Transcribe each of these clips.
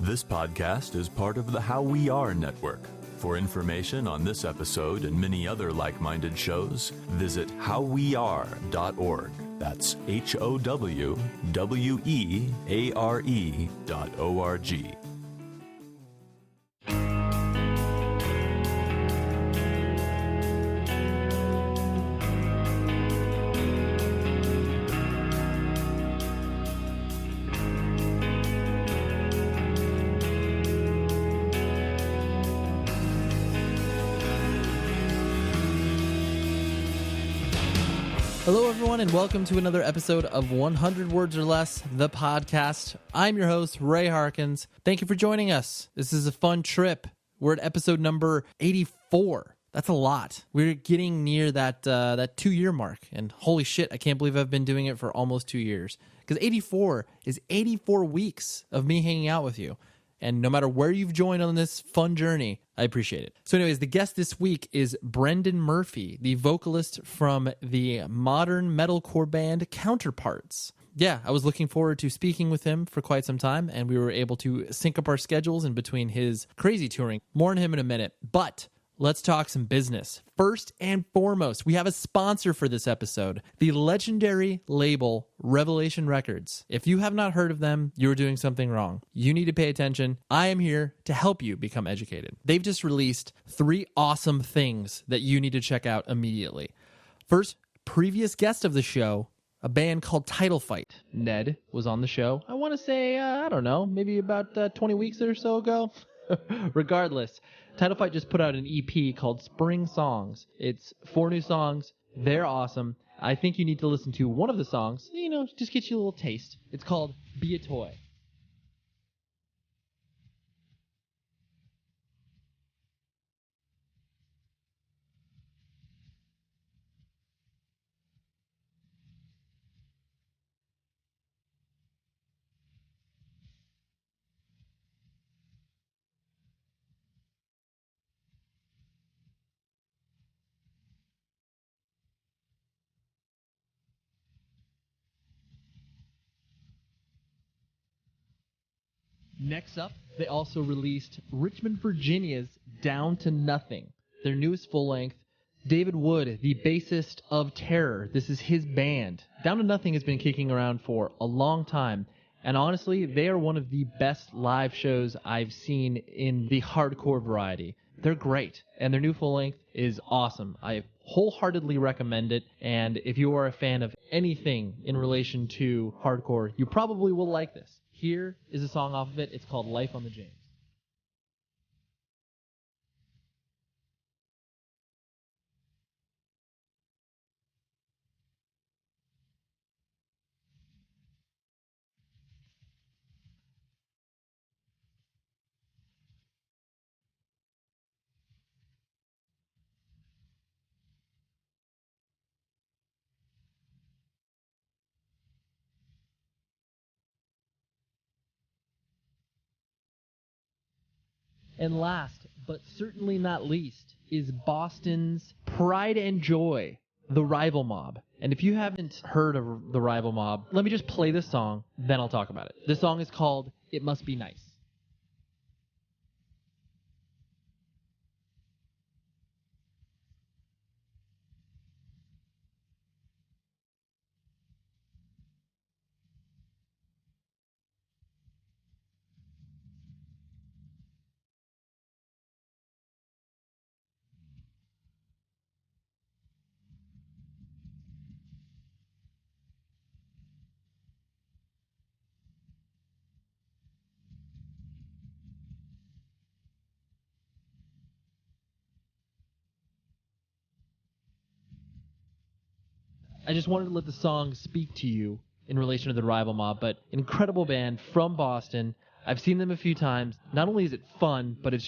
This podcast is part of the How We Are network. For information on this episode and many other like-minded shows, visit howweare.org. That's HOWWEARE.org. Hello, everyone, and welcome to another episode of 100 Words or Less, the podcast. I'm your host, Ray Harkins. Thank you for joining us. This is a fun trip. We're at episode number 84. That's a lot. We're getting near that 2-year mark, and holy shit, I can't believe I've been doing it for almost 2 years. Because 84 is 84 weeks of me hanging out with you. And no matter where you've joined on this fun journey, I appreciate it. So anyways, the guest this week is Brendan Murphy, the vocalist from the modern metalcore band Counterparts. Yeah, I was looking forward to speaking with him for quite some time, and we were able to sync up our schedules in between his crazy touring. More on him in a minute, but let's talk some business. First and foremost, we have a sponsor for this episode, the legendary label Revelation Records. If you have not heard of them, you're doing something wrong. You need to pay attention. I am here to help you become educated. They've just released 3 awesome things that you need to check out immediately. First, previous guest of the show, a band called Title Fight. Ned was on the show. I want to say, I don't know, maybe about 20 weeks or so ago. Regardless, Title Fight just put out an EP called Spring Songs. It's 4 new songs. They're awesome. I think you need to listen to one of the songs, just get you a little taste. It's called Be a Toy. Next up, they also released Richmond, Virginia's Down to Nothing, their newest full-length. David Wood, the bassist of Terror, this is his band. Down to Nothing has been kicking around for a long time, and honestly, they are one of the best live shows I've seen in the hardcore variety. They're great, and their new full-length is awesome. I wholeheartedly recommend it, and if you are a fan of anything in relation to hardcore, you probably will like this. Here is a song off of it. It's called Life on the James. And last, but certainly not least, is Boston's Pride and Joy, The Rival Mob. And if you haven't heard of The Rival Mob, let me just play this song, then I'll talk about it. This song is called It Must Be Nice. I just wanted to let the song speak to you in relation to The Rival Mob, but incredible band from Boston. I've seen them a few times. Not only is it fun, but it's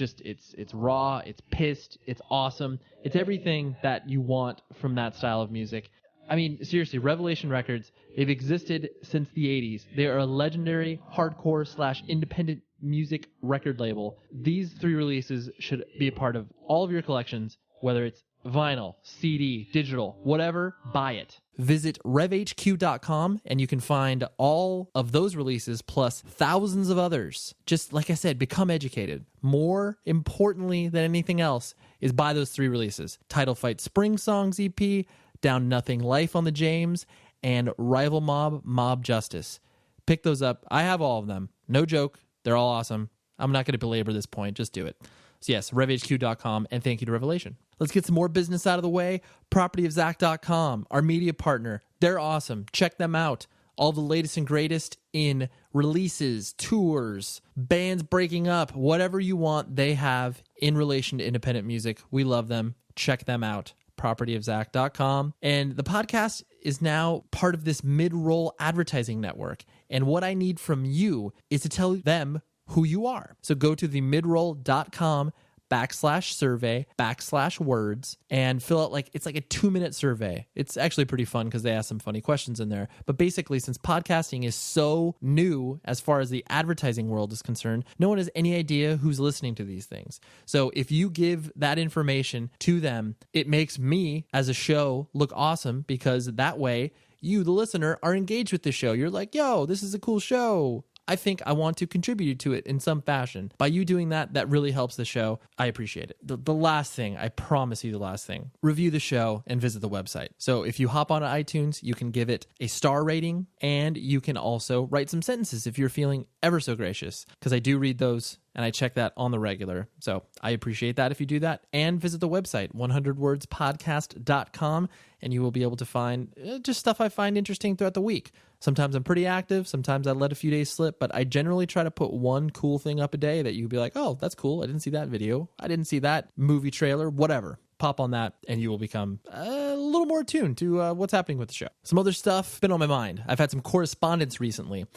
raw, it's pissed, it's awesome. It's everything that you want from that style of music. I mean, seriously, Revelation Records, they've existed since the 80s. They are a legendary hardcore/independent music record label. These 3 releases should be a part of all of your collections, whether it's vinyl, CD, digital, whatever, buy it. Visit revhq.com and you can find all of those releases plus thousands of others. Just like I said, become educated. More importantly than anything else is buy those 3 releases. Title Fight Spring Songs EP, Down Nothing Life on the James, and Rival Mob, Mob Justice. Pick those up. I have all of them. No joke. They're all awesome. I'm not going to belabor this point. Just do it. So yes, revhq.com, and thank you to Revelation. Let's get some more business out of the way. Propertyofzach.com, our media partner. They're awesome. Check them out. All the latest and greatest in releases, tours, bands breaking up, whatever you want, they have in relation to independent music. We love them. Check them out. Propertyofzach.com. And the podcast is now part of this mid-roll advertising network. And what I need from you is to tell them who you are. So go to the midroll.com/survey/words and fill out it's like a 2-minute survey. It's actually pretty fun because they ask some funny questions in there. But basically, since podcasting is so new as far as the advertising world is concerned, no one has any idea who's listening to these things. So if you give that information to them, it makes me as a show look awesome because that way you, the listener, are engaged with the show. You're like, yo, this is a cool show. I think I want to contribute to it in some fashion. By you doing that, that really helps the show. I appreciate it. The last thing, I promise you the last thing, review the show and visit the website. So if you hop on iTunes, you can give it a star rating and you can also write some sentences if you're feeling ever so gracious, because I do read those and I check that on the regular. So I appreciate that if you do that. And visit the website, 100wordspodcast.com, and you will be able to find just stuff I find interesting throughout the week. Sometimes I'm pretty active. Sometimes I let a few days slip, but I generally try to put one cool thing up a day that you'd be like, oh, that's cool. I didn't see that video. I didn't see that movie trailer, whatever. Pop on that and you will become a little more attuned to what's happening with the show. Some other stuff been on my mind. I've had some correspondence recently.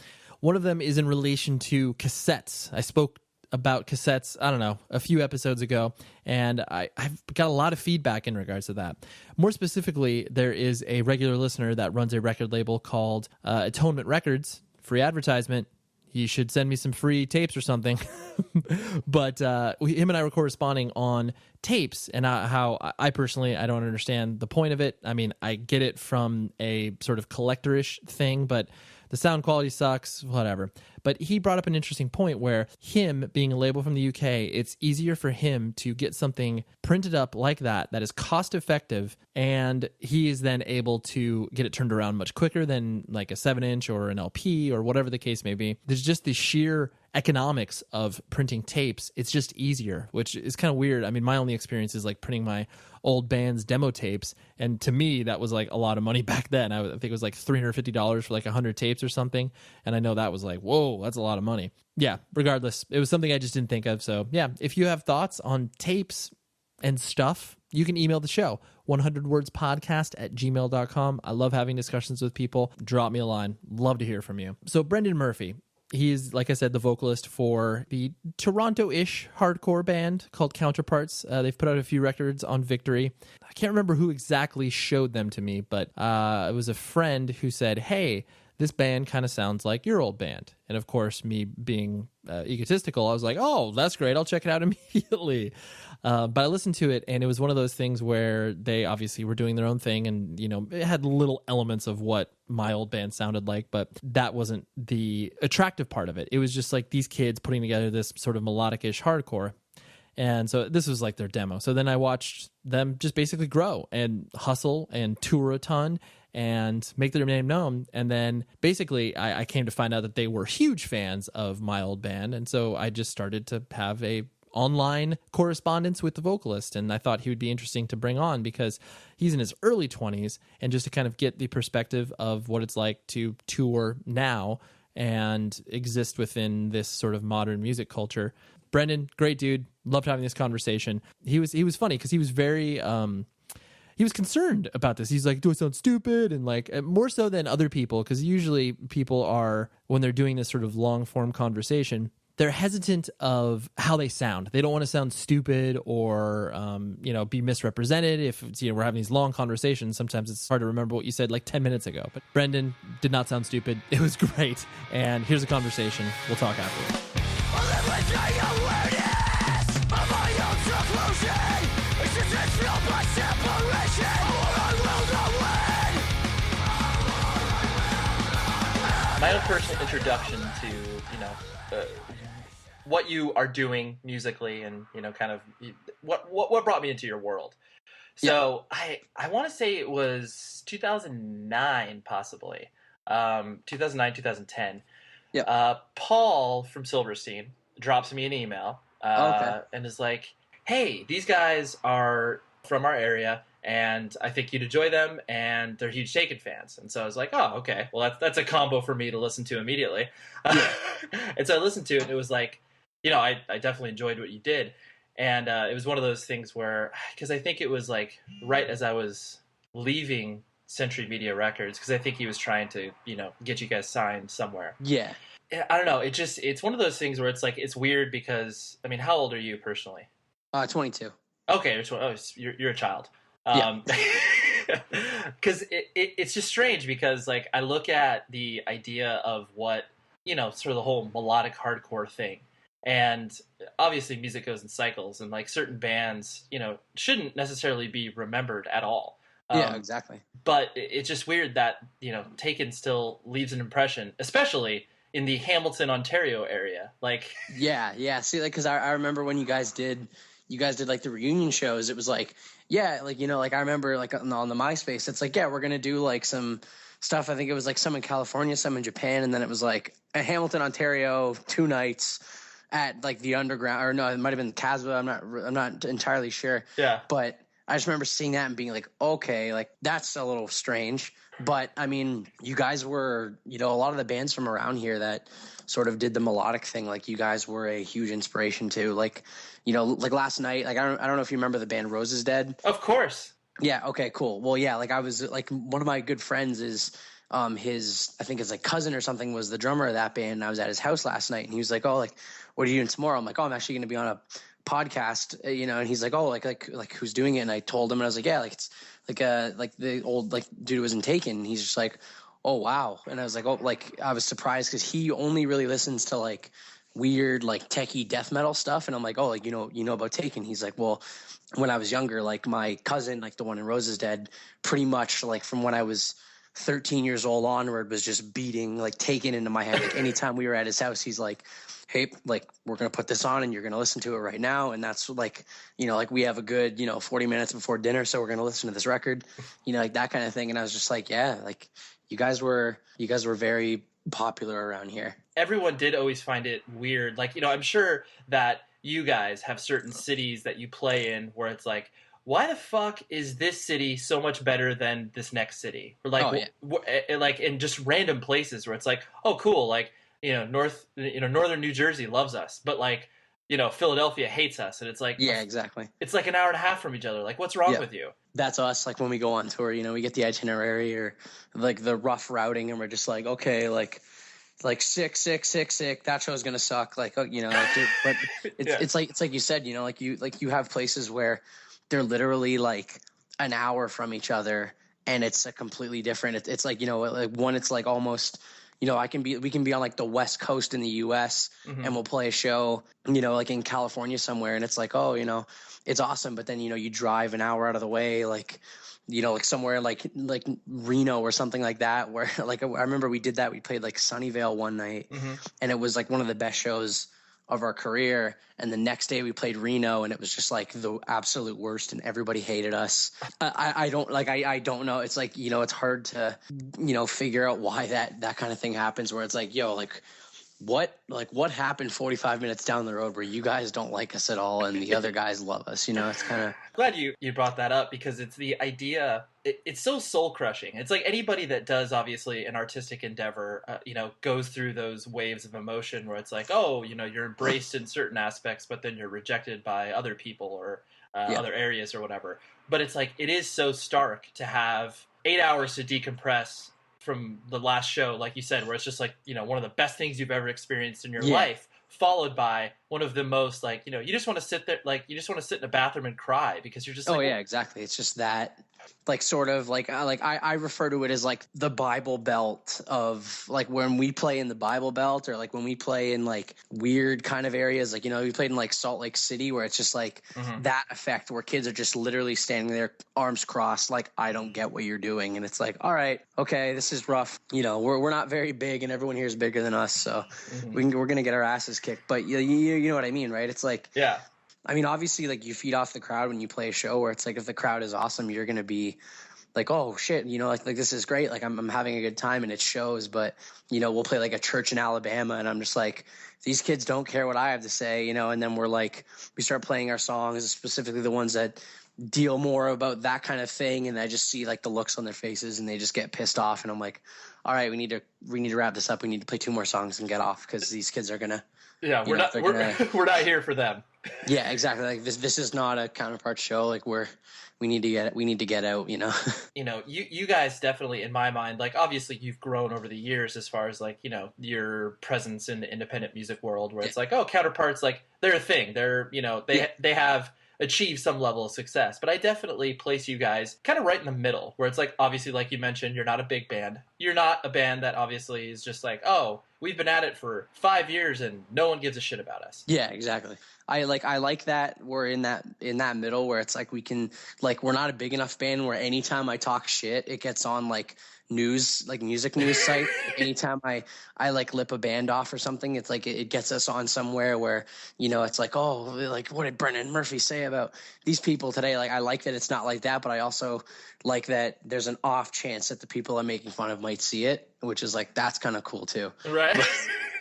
One of them is in relation to cassettes. I spoke about cassettes, I don't know, a few episodes ago, and I've got a lot of feedback in regards to that. More specifically, there is a regular listener that runs a record label called Atonement Records, free advertisement. He should send me some free tapes or something. But him and I were corresponding on tapes and how I personally, I don't understand the point of it. I mean, I get it from a sort of collector-ish thing, but the sound quality sucks, whatever. But he brought up an interesting point where him being a label from the UK, it's easier for him to get something printed up like that is cost effective, and he is then able to get it turned around much quicker than like a 7-inch or an LP or whatever the case may be. There's just the sheer economics of printing tapes. It's just easier, which is kind of weird. I mean, my only experience is like printing my old band's demo tapes, and to me that was like a lot of money back then. I think it was like $350 for like 100 tapes or something, and I know that was like, whoa, that's a lot of money. Yeah, regardless, it was something I just didn't think of. So yeah, if you have thoughts on tapes and stuff, you can email the show, 100wordspodcast@gmail.com. I love having discussions with people. Drop me a line. Love to hear from you. So Brendan Murphy, he's, like I said, the vocalist for the Toronto-ish hardcore band called Counterparts. They've put out a few records on Victory. I can't remember who exactly showed them to me, but it was a friend who said, hey, this band kind of sounds like your old band. And of course, me being egotistical, I was like, oh, that's great. I'll check it out immediately. But I listened to it, and it was one of those things where they obviously were doing their own thing, and, you know, it had little elements of what my old band sounded like, but that wasn't the attractive part of it. It was just like these kids putting together this sort of melodic-ish hardcore. And so this was like their demo. So then I watched them just basically grow and hustle and tour a ton and make their name known. And then basically I came to find out that they were huge fans of my old band. And so I just started to have a online correspondence with the vocalist, and I thought he would be interesting to bring on because he's in his early 20s, and just to kind of get the perspective of what it's like to tour now and exist within this sort of modern music culture. Brendan, great dude. Loved having this conversation. He was funny because he was very he was concerned about this. He's like, do I sound stupid? And like, more so than other people, because usually people are, when they're doing this sort of long form conversation, they're hesitant of how they sound. They don't want to sound stupid or, be misrepresented. If we're having these long conversations, sometimes it's hard to remember what you said like 10 minutes ago. But Brendan did not sound stupid. It was great. And here's a conversation. We'll talk afterwards. my own personal introduction to, what you are doing musically, and kind of what brought me into your world. So I want to say it was 2009, possibly 2009, 2010. Paul from Silverstein drops me an email and is like, "Hey, these guys are from our area, and I think you'd enjoy them, and they're huge Taken fans." And so I was like, "Oh, okay. Well, that's a combo for me to listen to immediately." And so I listened to it, and it was like, I definitely enjoyed what you did. And it was one of those things where, because I think it was like right as I was leaving Century Media Records, because I think he was trying to, get you guys signed somewhere. Yeah. I don't know. It's one of those things where it's like, it's weird because, I mean, how old are you personally? 22. Okay, you're a child. Because it's just strange because, like, I look at the idea of what, sort of the whole melodic hardcore thing. And obviously music goes in cycles, and like certain bands, shouldn't necessarily be remembered at all. Yeah, exactly. But it's just weird that, Taken still leaves an impression, especially in the Hamilton, Ontario area. Like, yeah. See, like, because I remember when you guys did like the reunion shows. It was like, like I remember like on the MySpace, it's like, we're gonna do like some stuff. I think it was like some in California, some in Japan, and then it was like a Hamilton, Ontario, 2 nights at like the underground, or no, it might have been Casbah. I'm not entirely sure. Yeah. But I just remember seeing that and being like, okay, like that's a little strange. But I mean, you guys were, a lot of the bands from around here that sort of did the melodic thing, like you guys were a huge inspiration too. Like, like last night, like I don't know if you remember the band Roses Dead. Of course. Yeah. Okay. Cool. Well, yeah. Like I was like one of my good friends is I think his like cousin or something was the drummer of that band. And I was at his house last night, and he was like, "Oh, like what are you doing tomorrow?" I'm like, "Oh, I'm actually going to be on a podcast," and he's like, "Oh, like who's doing it?" And I told him, and I was like, "Yeah, like it's like the old like dude who was in Taken." And he's just like, "Oh, wow." And I was like, "Oh," like I was surprised because he only really listens to like weird like techie death metal stuff. And I'm like, "Oh, like you know about Taken?" He's like, "Well, when I was younger, like my cousin, like the one in Roses Dead, pretty much like from when I was 13 years old onward was just beating like Taken into my head. Like anytime we were at his house, he's like, 'Hey, like we're gonna put this on and you're gonna listen to it right now.' And that's like, like we have a good 40 minutes before dinner, so we're gonna listen to this record, like that kind of thing." And I was just like, yeah, like you guys were very popular around here. Everyone did always find it weird. Like, I'm sure that you guys have certain cities that you play in where it's like, why the fuck is this city so much better than this next city? Or like, like in just random places where it's like, oh, cool, like northern New Jersey loves us, but like Philadelphia hates us, and it's like, yeah, exactly. It's like an hour and a half from each other. Like, what's wrong with you? That's us. Like when we go on tour, we get the itinerary or like the rough routing, and we're just like, okay, like sick. That show's gonna suck. Like, but it's like you said, like you have places where they're literally like an hour from each other, and it's a completely different. It's like like one. It's like almost. We can be on like the West Coast in the U.S. and we'll play a show, like in California somewhere, and it's like, oh, it's awesome. But then you drive an hour out of the way, like like somewhere like Reno or something like that, where like I remember we did that. We played like Sunnyvale one night, and it was like one of the best shows of our career. And the next day we played Reno, and it was just like the absolute worst, and everybody hated us. I don't know. It's like, it's hard to, figure out why that kind of thing happens, where it's like, yo, like what happened 45 minutes down the road where you guys don't like us at all and the other guys love us? It's kind of glad you brought that up, because it's the idea. It's so soul crushing. It's like anybody that does obviously an artistic endeavor, goes through those waves of emotion where it's like, oh, you're embraced in certain aspects, but then you're rejected by other people or other areas or whatever. But it's like, it is so stark to have 8 hours to decompress from the last show, like you said, where it's just like, one of the best things you've ever experienced in your life, followed by one of the most like, you just want to sit there, like you just want to sit in a bathroom and cry because you're just like, oh yeah, exactly. It's just that, like, sort of like I refer to it as like the Bible Belt of like when we play in the Bible Belt, or like when we play in like weird kind of areas, like, we played in like Salt Lake City, where it's just like that effect where kids are just literally standing there, arms crossed, like, I don't get what you're doing. And it's like, all right, okay, this is rough. We're not very big, and everyone here is bigger than us, so we're going to get our asses kicked. But you know what I mean, right? It's like, yeah. I mean, obviously, like, you feed off the crowd when you play a show, where it's like, if the crowd is awesome, you're going to be like, oh shit, like this is great. Like, I'm having a good time, and it shows. But, we'll play like a church in Alabama, and I'm just like, these kids don't care what I have to say, and then we start playing our songs, specifically the ones that deal more about that kind of thing. And I just see like the looks on their faces, and they just get pissed off. And I'm like, all right, we need to wrap this up. We need to play 2 more songs and get off, because these kids are going to, yeah, we're not here for them. Yeah, exactly. Like, this is not a Counterparts show. Like, we need to get out, You guys definitely, in my mind, like, obviously you've grown over the years as far as like, your presence in the independent music world, where it's like, oh, Counterparts, like, they're a thing. They're, they have achieved some level of success. But I definitely place you guys kind of right in the middle, where it's like, obviously, like you mentioned, you're not a big band. You're not a band that obviously is just like, oh, we've been at it for 5 years and no one gives a shit about us. Yeah, exactly. I like that we're in that middle, where it's like, we can, like, we're not a big enough band where anytime I talk shit, it gets on like news, like music news site. Anytime I like lip a band off or something, it's like it gets us on somewhere where, it's like, oh, like, what did Brendan Murphy say about these people today? Like, I like that it's not like that, but I also like that there's an off chance that the people I'm making fun of might see it, which is like, that's kind of cool too. Right.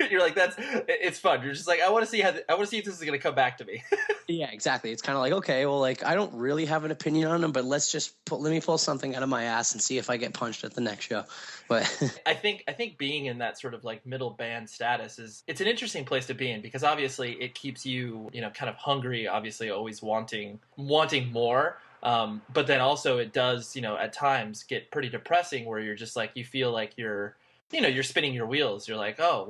You're like, it's fun. You're just like, I want to see if this is going to come back to me. Yeah, exactly. It's kind of like, okay, well, like, I don't really have an opinion on them, but let me pull something out of my ass and see if I get punched at the next show. But I think being in that sort of like middle band status it's an interesting place to be in, because obviously it keeps you, kind of hungry, obviously always wanting more. But then also it does, at times get pretty depressing, where you're just like, you feel like you're spinning your wheels. You're like, oh,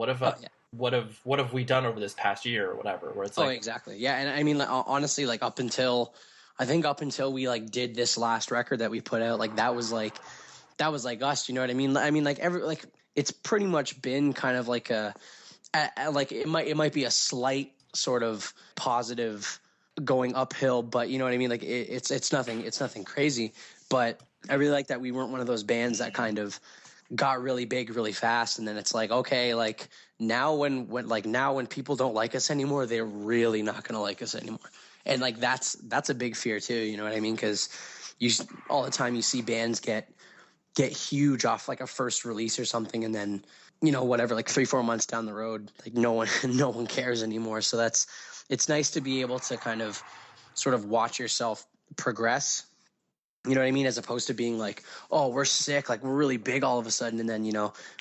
what have we done over this past year or whatever, where it's like, exactly. Yeah. And I mean, like, honestly, like, up until we like did this last record that we put out, like, that was like us, you know what I mean? I mean, like, it's pretty much been kind of like like, it might be a slight sort of positive going uphill, but you know what I mean? Like, it's nothing crazy, but I really like that we weren't one of those bands that kind of got really big really fast, and then it's like, okay, like, now when people don't like us anymore, they're really not going to like us anymore. And like, that's a big fear too, you know what I mean? Because all the time you see bands get huge off like a first release or something, and then, whatever, like 3-4 months down the road, like, no one cares anymore. So it's nice to be able to kind of sort of watch yourself progress. You know what I mean? As opposed to being like, oh, we're sick, like, we're really big all of a sudden, and then,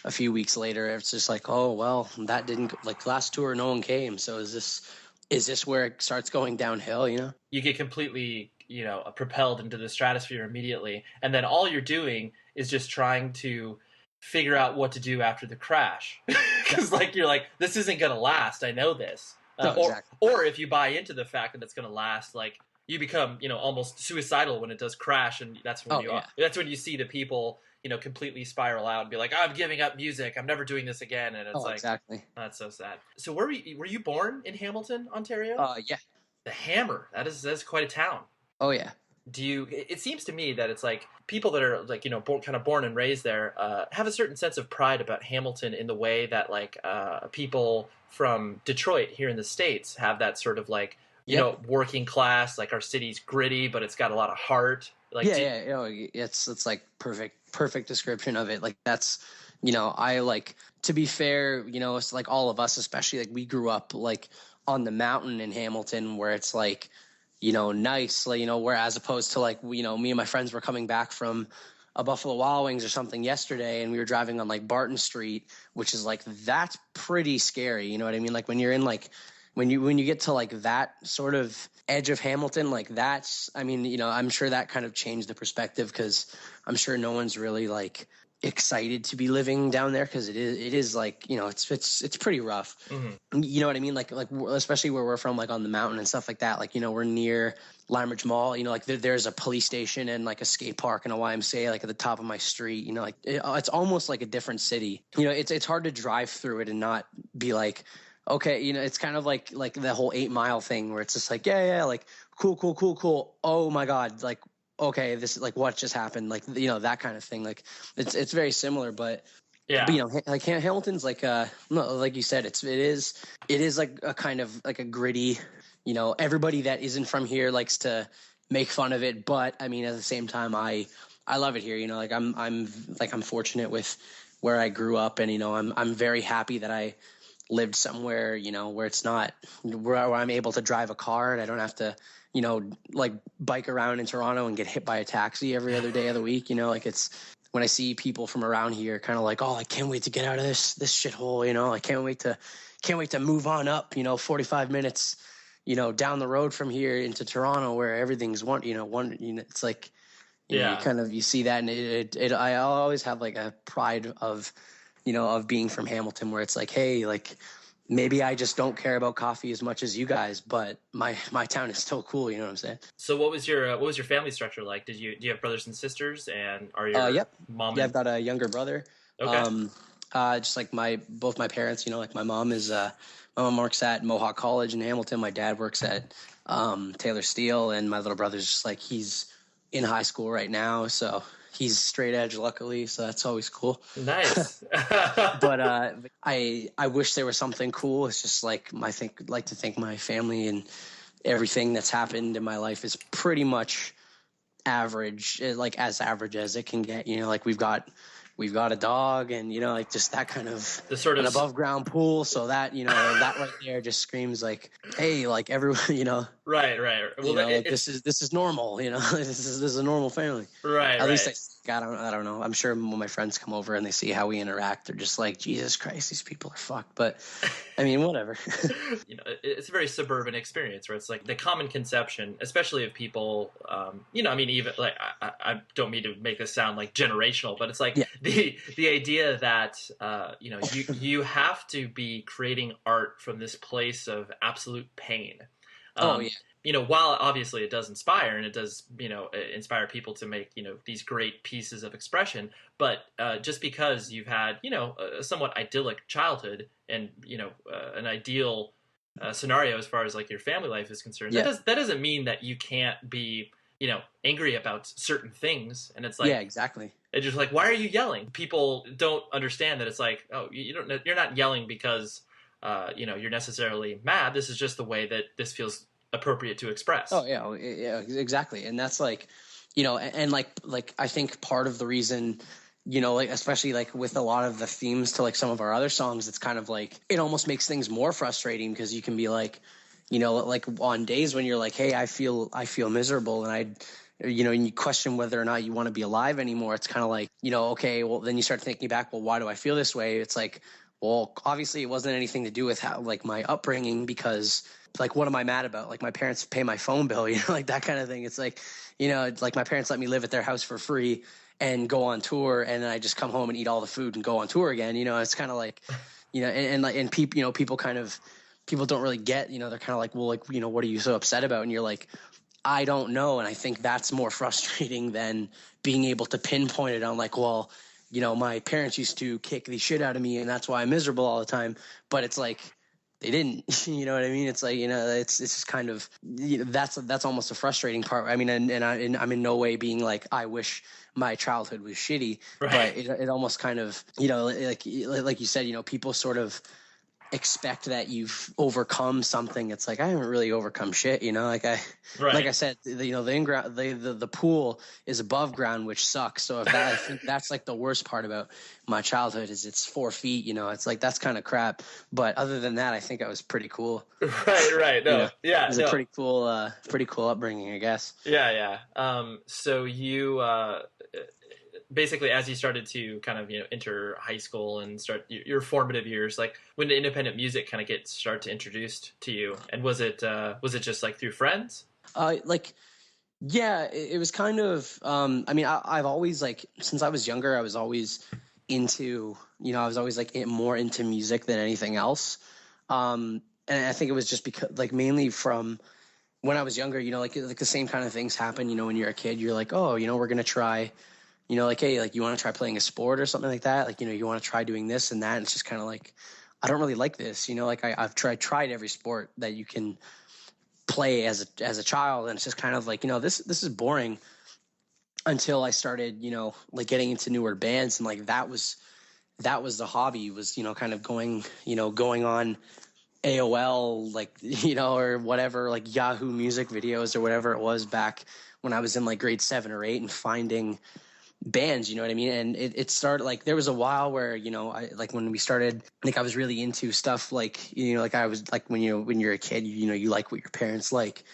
a few weeks later, it's just like, oh, well, that didn't, like, last tour, no one came. So is this where it starts going downhill, You get completely, propelled into the stratosphere immediately, and then all you're doing is just trying to figure out what to do after the crash. Because, like, you're like, this isn't going to last, I know this. No, exactly. Or if you buy into the fact that it's going to last, like, you become, almost suicidal when it does crash, and that's when that's when you see the people, completely spiral out and be like, I'm giving up music, I'm never doing this again, and it's like, exactly. That's so sad. So were you born in Hamilton, Ontario? Yeah. The Hammer. That's quite a town. Oh yeah. It seems to me that it's like people that are like, born and raised there have a certain sense of pride about Hamilton in the way that like people from Detroit here in the States have that sort of like, working class, like our city's gritty, but it's got a lot of heart. Like, it's like perfect description of it. Like, that's, I like, to be fair, it's like all of us, especially, like, we grew up like on the mountain in Hamilton, where it's like, nice, like, where as opposed to like, me and my friends were coming back from a Buffalo Wild Wings or something yesterday, and we were driving on like Barton Street, which is like, that's pretty scary. You know what I mean? Like, when you're in like, when you get to like that sort of edge of Hamilton, like, that's, I mean, I'm sure that kind of changed the perspective, because I'm sure no one's really like excited to be living down there, because it is like, it's pretty rough. You know what I mean? Like especially where we're from, like on the mountain and stuff like that. Like, we're near Lime Ridge Mall. Like there's a police station and like a skate park and a YMCA like at the top of my street. Like it's almost like a different city. It's hard to drive through it and not be like, okay, it's kind of like the whole 8 Mile thing where it's just like, yeah, like cool. Oh my God, like, okay, this is like what just happened, like, that kind of thing. Like it's very similar, but like Hamilton's like no, like you said, it is like a kind of like a gritty, everybody that isn't from here likes to make fun of it, but I mean, at the same time, I love it here. Like I'm fortunate with where I grew up, and I'm very happy that I lived somewhere, where it's not where I'm able to drive a car and I don't have to, like bike around in Toronto and get hit by a taxi every other day of the week. Like it's, when I see people from around here kind of like, oh, I can't wait to get out of this shithole. I can't wait to move on up, 45 minutes, down the road from here into Toronto, where everything's it's like, you see that. And I'll always have like a pride of, of being from Hamilton, where it's like, hey, like maybe I just don't care about coffee as much as you guys, but my town is still cool. You know what I'm saying? So what was your family structure like? Do you have brothers and sisters, and are your yep. mom? Yeah, I've got a younger brother. Okay. Just like both my parents, like my mom works at Mohawk College in Hamilton. My dad works at Taylor Steel, and my little brother's just like, he's in high school right now, so he's straight edge, luckily, so that's always cool. Nice. But I wish there was something cool. It's just like like to think my family and everything that's happened in my life is pretty much average, like as average as it can get. Like we've got a dog, and like just that kind of the sort of an above ground pool. So that that right there just screams like, hey, like everyone, Right. Well, like this is normal. This is a normal family. Right. At least I don't know. I'm sure when my friends come over and they see how we interact, they're just like, Jesus Christ, these people are fucked. But I mean, whatever. It's a very suburban experience where it's like the common conception, especially of people, I mean, even like, I don't mean to make this sound like generational, but it's like the idea that, you have to be creating art from this place of absolute pain. While obviously it does inspire, and it does, inspire people to make, these great pieces of expression, but just because you've had, a somewhat idyllic childhood and, an ideal scenario as far as like your family life is concerned, that doesn't mean that you can't be, angry about certain things. And it's like, yeah, exactly. It's just like, why are you yelling? People don't understand that it's like, oh, you're not yelling because, you're necessarily mad. This is just the way that this feels appropriate to express. Oh yeah, exactly. And that's like, and like I think part of the reason, like especially like with a lot of the themes to like some of our other songs, it's kind of like it almost makes things more frustrating, because you can be like, like on days when you're like, hey, I feel miserable, and and you question whether or not you want to be alive anymore. It's kind of like, okay, well then you start thinking back, well, why do I feel this way? It's like, well, obviously it wasn't anything to do with how like my upbringing, because like, what am I mad about? Like my parents pay my phone bill, like that kind of thing. It's like, it's like my parents let me live at their house for free and go on tour, and then I just come home and eat all the food and go on tour again. It's kind of like, and people, people don't really get, they're kind of like, well, like, what are you so upset about? And you're like, I don't know. And I think that's more frustrating than being able to pinpoint it on like, well, my parents used to kick the shit out of me, and that's why I'm miserable all the time. But it's like, they didn't, you know what I mean? It's like, it's just kind of, that's almost a frustrating part. I mean, and I'm in no way being like, I wish my childhood was shitty, right. But it almost kind of, like you said, people sort of expect that you've overcome something. It's like, I haven't really overcome shit, like I said, the in-ground, the pool is above ground, which sucks. So I think that's like the worst part about my childhood, is it's 4 feet, it's like, that's kind of crap. But other than that, I think I was pretty cool. Right. No, yeah. It was a pretty cool upbringing, I guess. Yeah. So you, basically, as you started to kind of, enter high school and start your formative years, like when did independent music kind of start to introduced to you? And was it just like through friends? Like Yeah, it was kind of, I mean, I've always like, since I was younger, I was always into, I was always like more into music than anything else. And I think it was just because like mainly from when I was younger, like the same kind of things happen, when you're a kid, you're like, oh, we're going to try, like, hey, like you want to try playing a sport or something like that. Like, you want to try doing this and that. And it's just kind of like, I don't really like this, like I've tried every sport that you can play as a child. And it's just kind of like, this is boring until I started, like getting into newer bands. And like, that was the hobby was, kind of going on AOL, like, or whatever, like Yahoo Music videos or whatever it was back when I was in like grade 7 or 8 and finding bands, you know what I mean? And it started like there was a while where, I like when we started, like I was really into stuff like, like I was like when you're a kid, you like what your parents like,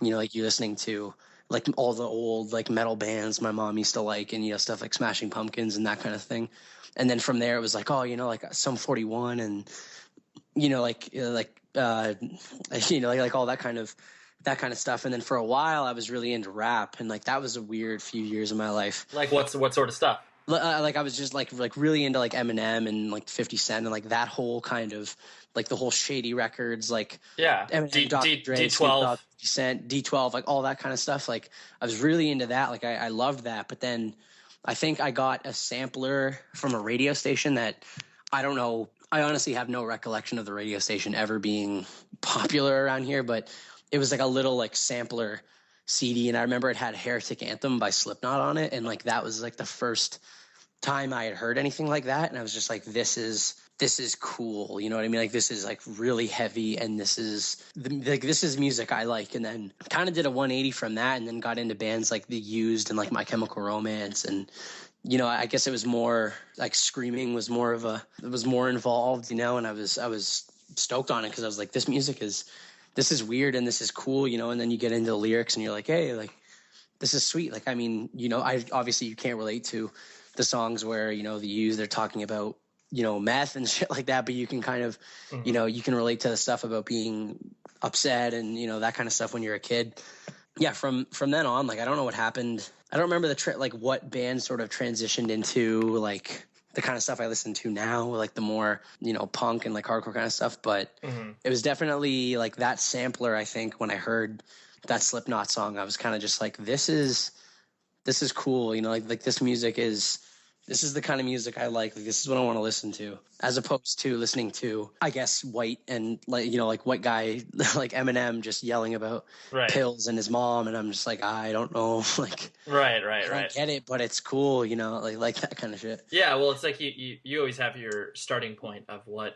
like you're listening to like all the old like metal bands my mom used to like, and, stuff like Smashing Pumpkins and that kind of thing. And then from there it was like, oh, like Sum 41 and, like all that kind of stuff. And then for a while I was really into rap, and like that was a weird few years of my life. Like what sort of stuff? Like I was just like really into like Eminem and like 50 Cent and like that whole kind of like the whole shady records, like Eminem, Dr. Dre, Snoop Dogg, 50 Cent, D12, like all that kind of stuff. Like I was really into that. Like I loved that. But then I think I got a sampler from a radio station that I don't know. I honestly have no recollection of the radio station ever being popular around here, but it was like a little like sampler CD, and I remember it had Heretic Anthem by Slipknot on it, and like that was like the first time I had heard anything like that, and I was just like, this is cool, you know what I mean? Like this is like really heavy, and this is music I like. And then kind of did a 180 from that, and then got into bands like The Used and like My Chemical Romance, and I guess it was more like screaming was more involved, and I was stoked on it because I was like, this is weird and this is cool, and then you get into the lyrics and you're like, hey, like this is sweet. Like, I mean, I obviously you can't relate to the songs where, The Used, they're talking about, meth and shit like that, but you can kind of, you can relate to the stuff about being upset and, that kind of stuff when you're a kid. Yeah, from then on, like I don't know what happened. I don't remember like what band sort of transitioned into like the kind of stuff I listen to now, like the more, punk and like hardcore kind of stuff. But it was definitely like that sampler. I think when I heard that Slipknot song, I was kind of just like, this is cool. Like this is the kind of music I like. Like, this is what I want to listen to, as opposed to listening to, I guess, white and like white guy like Eminem just yelling about pills and his mom, and I'm just like, I don't know, like right. I get it, but it's cool, like that kind of shit. Yeah, well, it's like you always have your starting point of what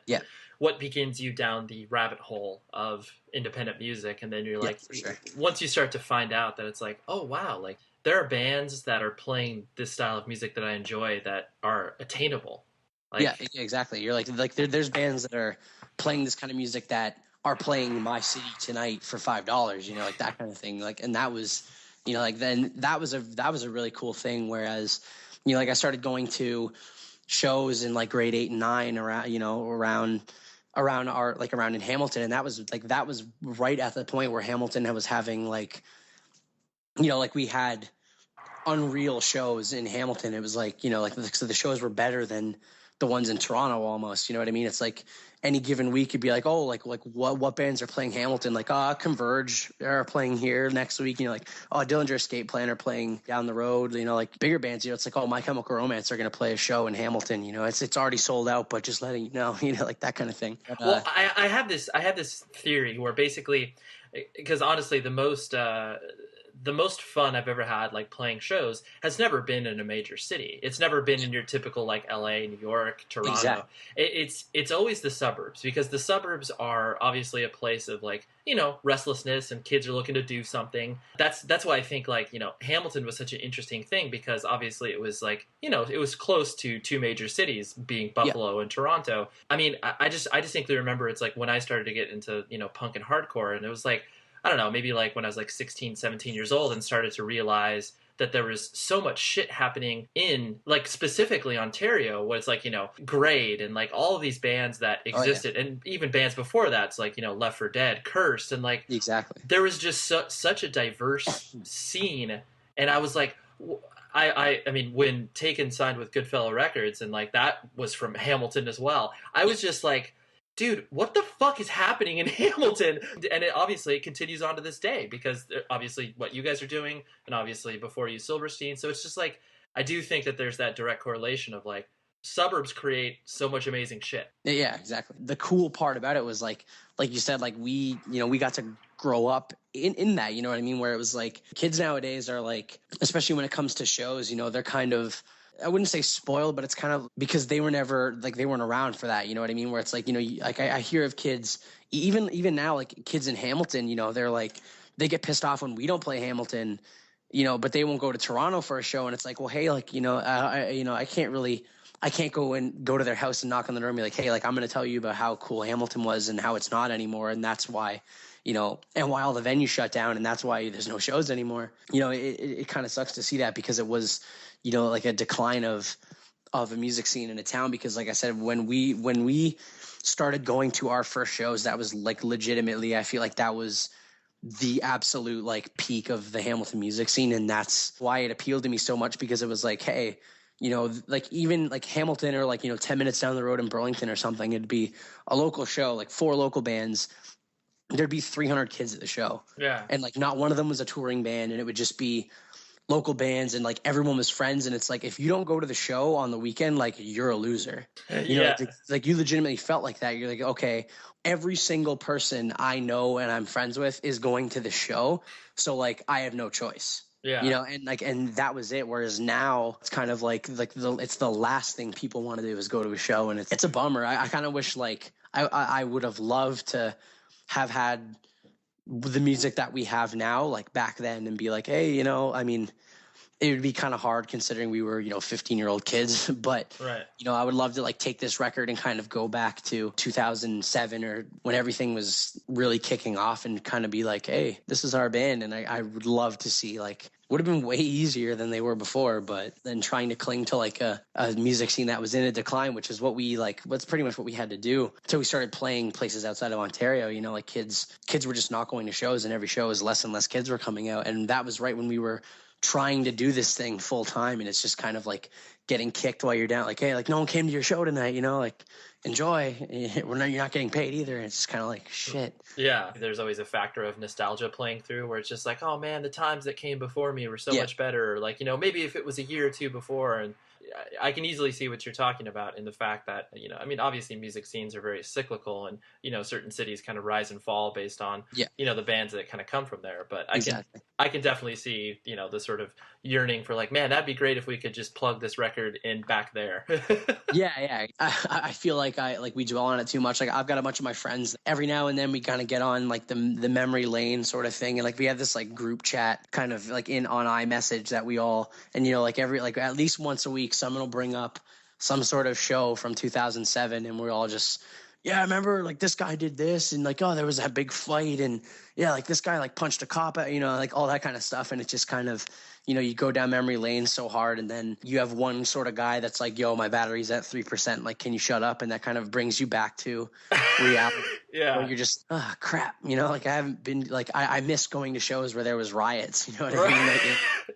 begins you down the rabbit hole of independent music, and then you're like, for sure. Once you start to find out that it's like, oh wow, like there are bands that are playing this style of music that I enjoy that are attainable. Like, yeah, exactly. You're like there's bands that are playing this kind of music that are playing my city tonight for $5, like that kind of thing. Like, and that was, like then that was a really cool thing. Whereas, like I started going to shows in like grade 8 and 9 around in Hamilton, and that was right at the point where Hamilton was having like, like we had unreal shows in Hamilton. It was like, so the shows were better than the ones in Toronto almost, you know what I mean? It's like any given week you'd be like, oh, like what bands are playing Hamilton? Like, Converge are playing here next week. Like, Dillinger Escape Plan are playing down the road. Like bigger bands, it's like, My Chemical Romance are going to play a show in Hamilton. It's already sold out, but just letting you know, like that kind of thing. But, well, I have this theory where basically, because honestly, the most fun I've ever had, like playing shows, has never been in a major city. It's never been in your typical like LA, New York, Toronto. Exactly. It's always the suburbs, because the suburbs are obviously a place of like, restlessness, and kids are looking to do something. That's why I think like, Hamilton was such an interesting thing, because obviously it was like, it was close to two major cities, being Buffalo and Toronto. I mean, I distinctly remember it's like when I started to get into, punk and hardcore, and it was like, I don't know, maybe like when I was like 16, 17 years old and started to realize that there was so much shit happening in, like, specifically Ontario, where it's like, you know, Grade and like all of these bands that existed, and even bands before that, it's like, you know, Left for Dead, Cursed, and like Exactly. there was just such a diverse scene. And I was like, I mean, when Taken signed with Goodfellow Records, and like that was from Hamilton as well, I was just like, dude, what the fuck is happening in Hamilton? And it obviously continues on to this day, because obviously what you guys are doing, and obviously before you Silverstein. So it's just like, I do think that there's that direct correlation of like, suburbs create so much amazing shit. Yeah, exactly. The cool part about it was like you said, like we got to grow up in that, you know what I mean? Where it was like kids nowadays are like, especially when it comes to shows, you know, they're kind of, I wouldn't say spoiled, but it's kind of because they were never like, they weren't around for that. You know what I mean? Where it's like, you know, like I hear of kids, even now, like kids in Hamilton, you know, they're like, they get pissed off when we don't play Hamilton, you know, but they won't go to Toronto for a show. And it's like, well, hey, like, you know, I can't go to their house and knock on the door and be like, hey, like, I'm going to tell you about how cool Hamilton was and how it's not anymore. And that's why, you know, and why all the venues shut down, and that's why there's no shows anymore. You know, it kind of sucks to see that, because it was, you know, like a decline of a music scene in a town. Because like I said, when we started going to our first shows, that was like legitimately, I feel like that was the absolute like peak of the Hamilton music scene. And that's why it appealed to me so much, because it was like, hey, you know, like even like Hamilton, or like, you know, 10 minutes down the road in Burlington or something, it'd be a local show, like 4 local bands. There'd be 300 kids at the show. Yeah. And like not one of them was a touring band, and it would just be local bands, and like everyone was friends. And it's like, if you don't go to the show on the weekend, like you're a loser. You know, like you legitimately felt like that. You're like, okay, every single person I know and I'm friends with is going to the show. So like I have no choice. Yeah. You know, and that was it. Whereas now it's kind of like it's the last thing people want to do is go to a show. And it's a bummer. I kind of wish like I would have loved to have had the music that we have now, like back then, and be like, hey, you know, I mean, it would be kind of hard considering we were, you know, 15-year-old kids, but, right. You know, I would love to like take this record and kind of go back to 2007 or when everything was really kicking off, and kind of be like, hey, this is our band. And I would love to see, like, would have been way easier than they were before, but then trying to cling to like a music scene that was in a decline, which is what's pretty much what we had to do until we started playing places outside of Ontario. You know, like kids were just not going to shows, and every show was less and less kids were coming out. And that was right when we were trying to do this thing full time, and it's just kind of like getting kicked while you're down. Like, hey, like no one came to your show tonight, you know, like enjoy. You're not getting paid either. And it's just kind of like shit. Yeah, there's always a factor of nostalgia playing through, where it's just like, oh man, the times that came before me were so much better. Or like, you know, maybe if it was a year or two before. And I can easily see what you're talking about in the fact that, you know, I mean, obviously music scenes are very cyclical, and, you know, certain cities kind of rise and fall based on, you know, the bands that kind of come from there. But I can definitely see, you know, the sort of yearning for like, man, that'd be great if we could just plug this record in back there. Yeah. I feel like we dwell on it too much. Like I've got a bunch of my friends, every now and then we kind of get on like the memory lane sort of thing. And like we have this like group chat kind of like on iMessage that we all, and you know, like at least once a week, someone will bring up some sort of show from 2007, and we're all just, yeah, I remember like this guy did this, and like, oh, there was that big fight, and yeah, like this guy like punched a cop out, you know, like all that kind of stuff. And it's just kind of, you know, you go down memory lane so hard, and then you have one sort of guy that's like, yo, my battery's at 3%, like, can you shut up? And that kind of brings you back to reality. Where you're just, oh crap, you know, like I haven't been, like I miss going to shows where there was riots, you know what I mean? Like,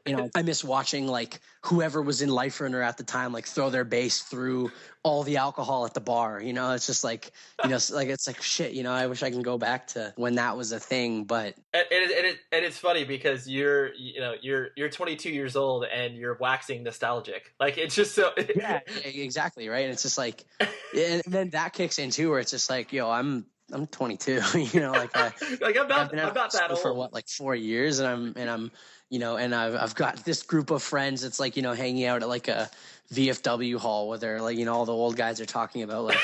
you know, I miss watching like whoever was in Life Runner at the time, like throw their bass through all the alcohol at the bar. You know, it's just like, you know, like it's like shit, you know, I wish I can go back to when that was a thing. But and it's funny because you're 22 years old and you're waxing nostalgic. Like it's just so yeah, exactly, right. And it's just like, and then that kicks in too, where it's just like, yo, I'm 22, you know, like I'm not that old for what, like 4 years, and I'm you know, and I've got this group of friends. It's like, you know, hanging out at like a VFW hall where they're like, you know, all the old guys are talking about like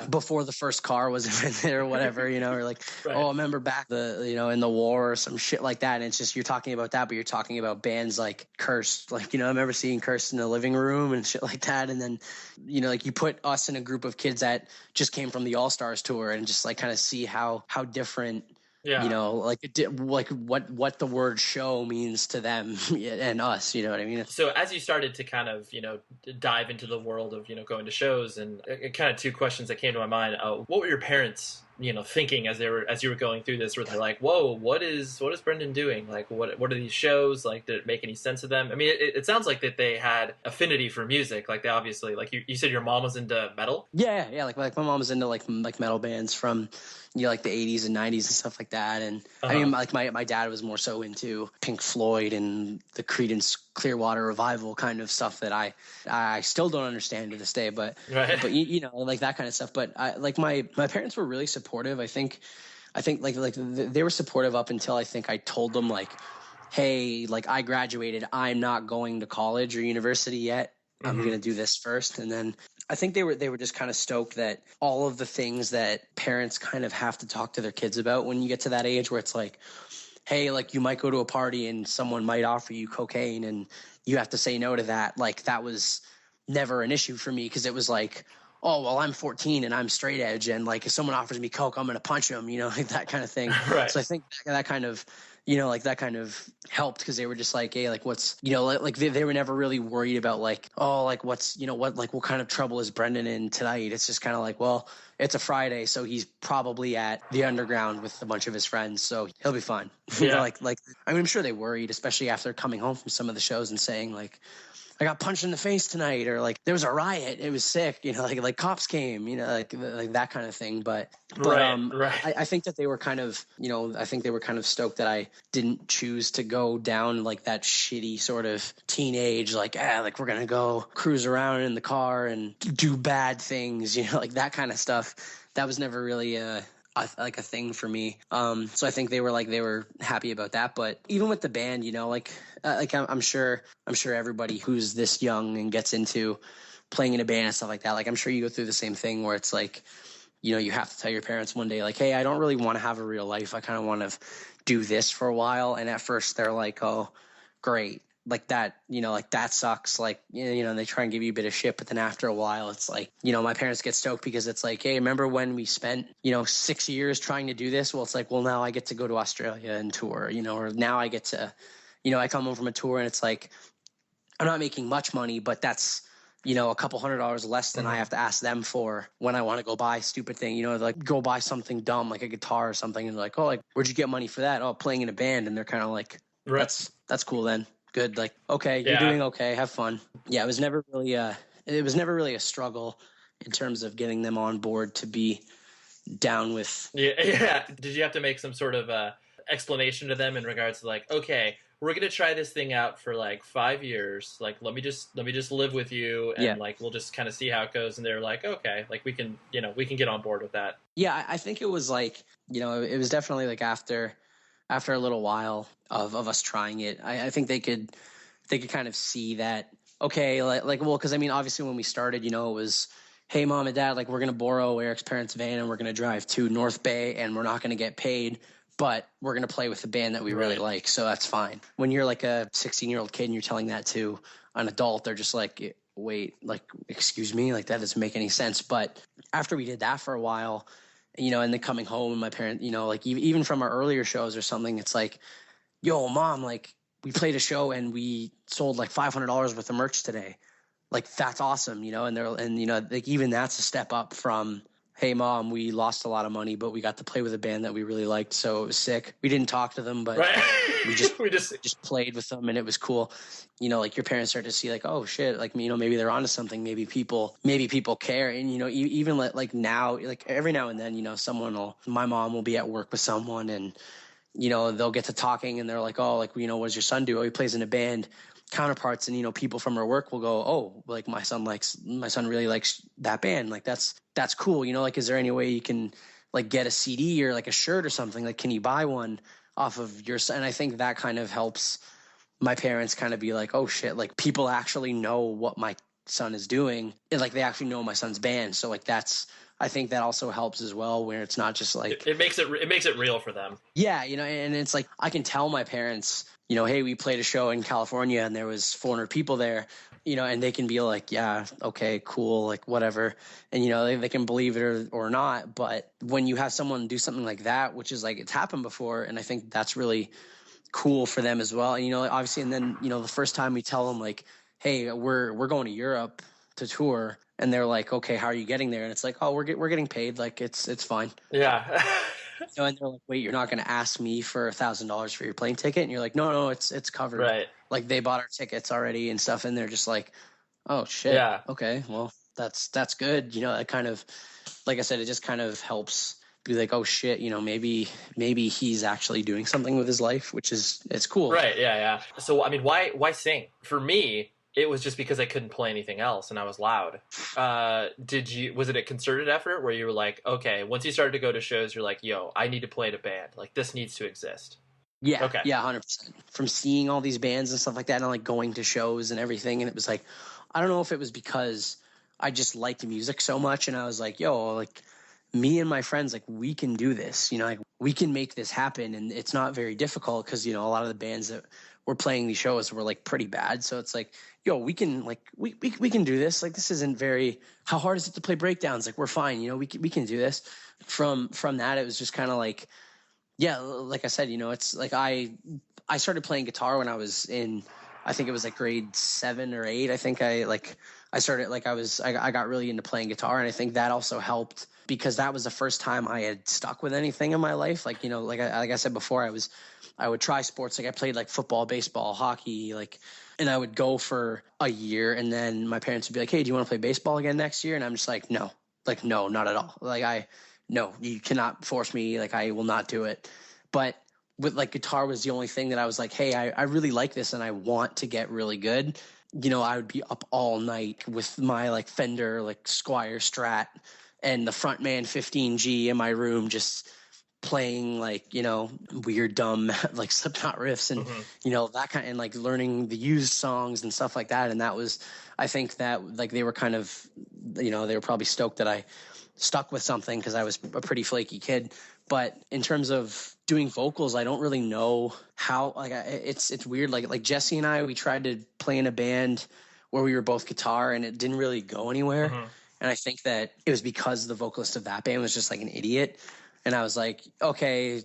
before the first car was invented or whatever, you know, or like, oh, I remember back you know, in the war or some shit like that. And it's just, you're talking about that, but you're talking about bands like Cursed. Like, you know, I remember seeing Cursed in the living room and shit like that. And then, you know, like you put us in a group of kids that just came from the All Stars tour, and just like kind of see how different you know, like like what the word show means to them and us, you know what I mean? So as you started to kind of, you know, dive into the world of, you know, going to shows, and kind of two questions that came to my mind. What were your parents, you know, thinking as you were going through this? Were they like, whoa, what is Brendan doing? Like, what are these shows? Like, did it make any sense to them? I mean, it sounds like that they had affinity for music. Like, they obviously, like you said your mom was into metal? Yeah. Like my mom was into like metal bands from, you know, like the 80s and 90s and stuff like that. And I mean, like my dad was more so into Pink Floyd and the Creedence Clearwater Revival kind of stuff that I still don't understand to this day, but you know, like that kind of stuff. But like my parents were really supportive. I think like they were supportive up until I think I told them like, hey, like I graduated, I'm not going to college or university yet. I'm going to do this first. And then I think they were just kind of stoked that all of the things that parents kind of have to talk to their kids about when you get to that age where it's like, hey, like you might go to a party and someone might offer you cocaine and you have to say no to that. Like that was never an issue for me because it was like, oh, well, I'm 14 and I'm straight edge. And like if someone offers me coke, I'm going to punch them, you know, like that kind of thing. Right. So I think that kind of, you know, like that kind of helped because they were just like, hey, like what's, you know, like they were never really worried about like, oh, like what's, you know, what kind of trouble is Brendan in tonight? It's just kind of like, well, it's a Friday, so he's probably at the underground with a bunch of his friends, so he'll be fine. You know, like I mean, I'm sure they worried, especially after coming home from some of the shows and saying like, I got punched in the face tonight, or like there was a riot. It was sick, you know, like cops came, you know, like that kind of thing. But I think that they were kind of, you know, I think they were kind of stoked that I didn't choose to go down like that shitty sort of teenage, like like we're gonna go cruise around in the car and do bad things, you know, like that kind of stuff. That was never really like a thing for me. So I think they were happy about that. But even with the band, you know, like I'm sure everybody who's this young and gets into playing in a band and stuff like that, like I'm sure you go through the same thing where it's like, you know, you have to tell your parents one day like, hey, I don't really want to have a real life. I kind of want to do this for a while. And at first they're like, oh, great. Like that, you know, like that sucks. Like, you know, and they try and give you a bit of shit, but then after a while, it's like, you know, my parents get stoked because it's like, hey, remember when we spent, you know, 6 years trying to do this? Well, it's like, well, now I get to go to Australia and tour, you know, or now I get to, you know, I come home from a tour and it's like, I'm not making much money, but that's, you know, a couple $100 less than I have to ask them for when I want to go buy a stupid thing, you know, like go buy something dumb, like a guitar or something. And like, oh, like, where'd you get money for that? Oh, playing in a band. And they're kind of like, that's cool then. Good. Like, okay, you're doing okay. Have fun. Yeah. It was never really a struggle in terms of getting them on board to be down with. Yeah. Did you have to make some sort of explanation to them in regards to like, okay, we're going to try this thing out for like 5 years. Like, let me just live with you. And like, we'll just kind of see how it goes. And they're like, okay, like we can get on board with that. Yeah. I think it was like, you know, it was definitely like after a little while of us trying it, I think they could kind of see that, okay, like, well, because I mean, obviously when we started, you know, it was, hey, mom and dad, like we're going to borrow Eric's parents' van and we're going to drive to North Bay and we're not going to get paid, but we're going to play with the band that we really like. So that's fine. When you're like a 16-year-old kid and you're telling that to an adult, they're just like, wait, like, excuse me, like that doesn't make any sense. But after we did that for a while, you know, and then coming home and my parents, you know, like even from our earlier shows or something, it's like, yo, mom, like we played a show and we sold like $500 worth of merch today. Like, that's awesome, you know, and you know, like even that's a step up from, hey mom, we lost a lot of money, but we got to play with a band that we really liked. So it was sick. We didn't talk to them, but we just played with them and it was cool. You know, like your parents start to see like, oh shit, like, you know, maybe they're onto something. Maybe people care. And, you know, even like now, like every now and then, you know, my mom will be at work with someone and, you know, they'll get to talking and they're like, oh, like, you know, what does your son do? Oh, he plays in a band, Counterparts. And, you know, people from her work will go, oh, like my son really likes that band. Like, that's cool. You know, like, is there any way you can like get a CD or like a shirt or something? Like, can you buy one off of your son? And I think that kind of helps my parents kind of be like, oh shit, like people actually know what my son is doing. And like, they actually know my son's band. So like, I think that also helps as well, where it's not just like it makes it real for them. Yeah, you know, and it's like I can tell my parents, you know, hey, we played a show in California and there was 400 people there, you know, and they can be like, yeah, okay, cool, like whatever. And, you know, they can believe it or not. But when you have someone do something like that, which is like, it's happened before. And I think that's really cool for them as well. And, you know, obviously, and then, you know, the first time we tell them like, hey, we're going to Europe to tour. And they're like, okay, how are you getting there? And it's like, oh, we're getting paid. Like, it's fine. Yeah. You know, and they're like, wait, you're not going to ask me for $1,000 for your plane ticket? And you're like, no, it's covered. Right. Like they bought our tickets already and stuff. And they're just like, oh shit. Yeah. Okay. Well, that's good. You know, it kind of, like I said, it just kind of helps be like, oh shit, you know, maybe he's actually doing something with his life, which is, it's cool. Right. Yeah. Yeah. So, I mean, why sing? For me, it was just because I couldn't play anything else and I was loud. Was it a concerted effort where you were like, okay, once you started to go to shows, you're like, yo, I need to play in a band. Like this needs to exist. Yeah. Okay. Yeah. 100%. From seeing all these bands and stuff like that and like going to shows and everything. And it was like, I don't know if it was because I just liked music so much. And I was like, yo, like me and my friends, like we can do this, you know, like we can make this happen. And it's not very difficult because, you know, a lot of the bands that were playing these shows were like pretty bad. So it's like, yo, we can like, we can do this. Like, this isn't very, how hard is it to play breakdowns? Like, we're fine. You know, we can do this. From that, it was just kind of like, yeah, like I said, you know, it's like, I started playing guitar when I was in, I think it was like grade 7 or 8. I think I got really into playing guitar. And I think that also helped because that was the first time I had stuck with anything in my life. Like, you know, like I said before, I would try sports. Like I played like football, baseball, hockey, like, and I would go for a year. And then my parents would be like, hey, do you want to play baseball again next year? And I'm just like, no, not at all. Like no, you cannot force me. Like I will not do it. But with like guitar was the only thing that I was like, hey, I really like this and I want to get really good. You know, I would be up all night with my like Fender, like Squire Strat and the Frontman 15G in my room, just playing like, you know, weird, dumb, like Slipknot riffs and, you know, that kind, and like learning the used songs and stuff like that. And that was, I think that like they were kind of, you know, they were probably stoked that I stuck with something because I was a pretty flaky kid. But in terms of doing vocals, I don't really know how, like, it's weird. Like Jesse and I, we tried to play in a band where we were both guitar and it didn't really go anywhere. And I think that it was because the vocalist of that band was just like an idiot. And I was like, okay,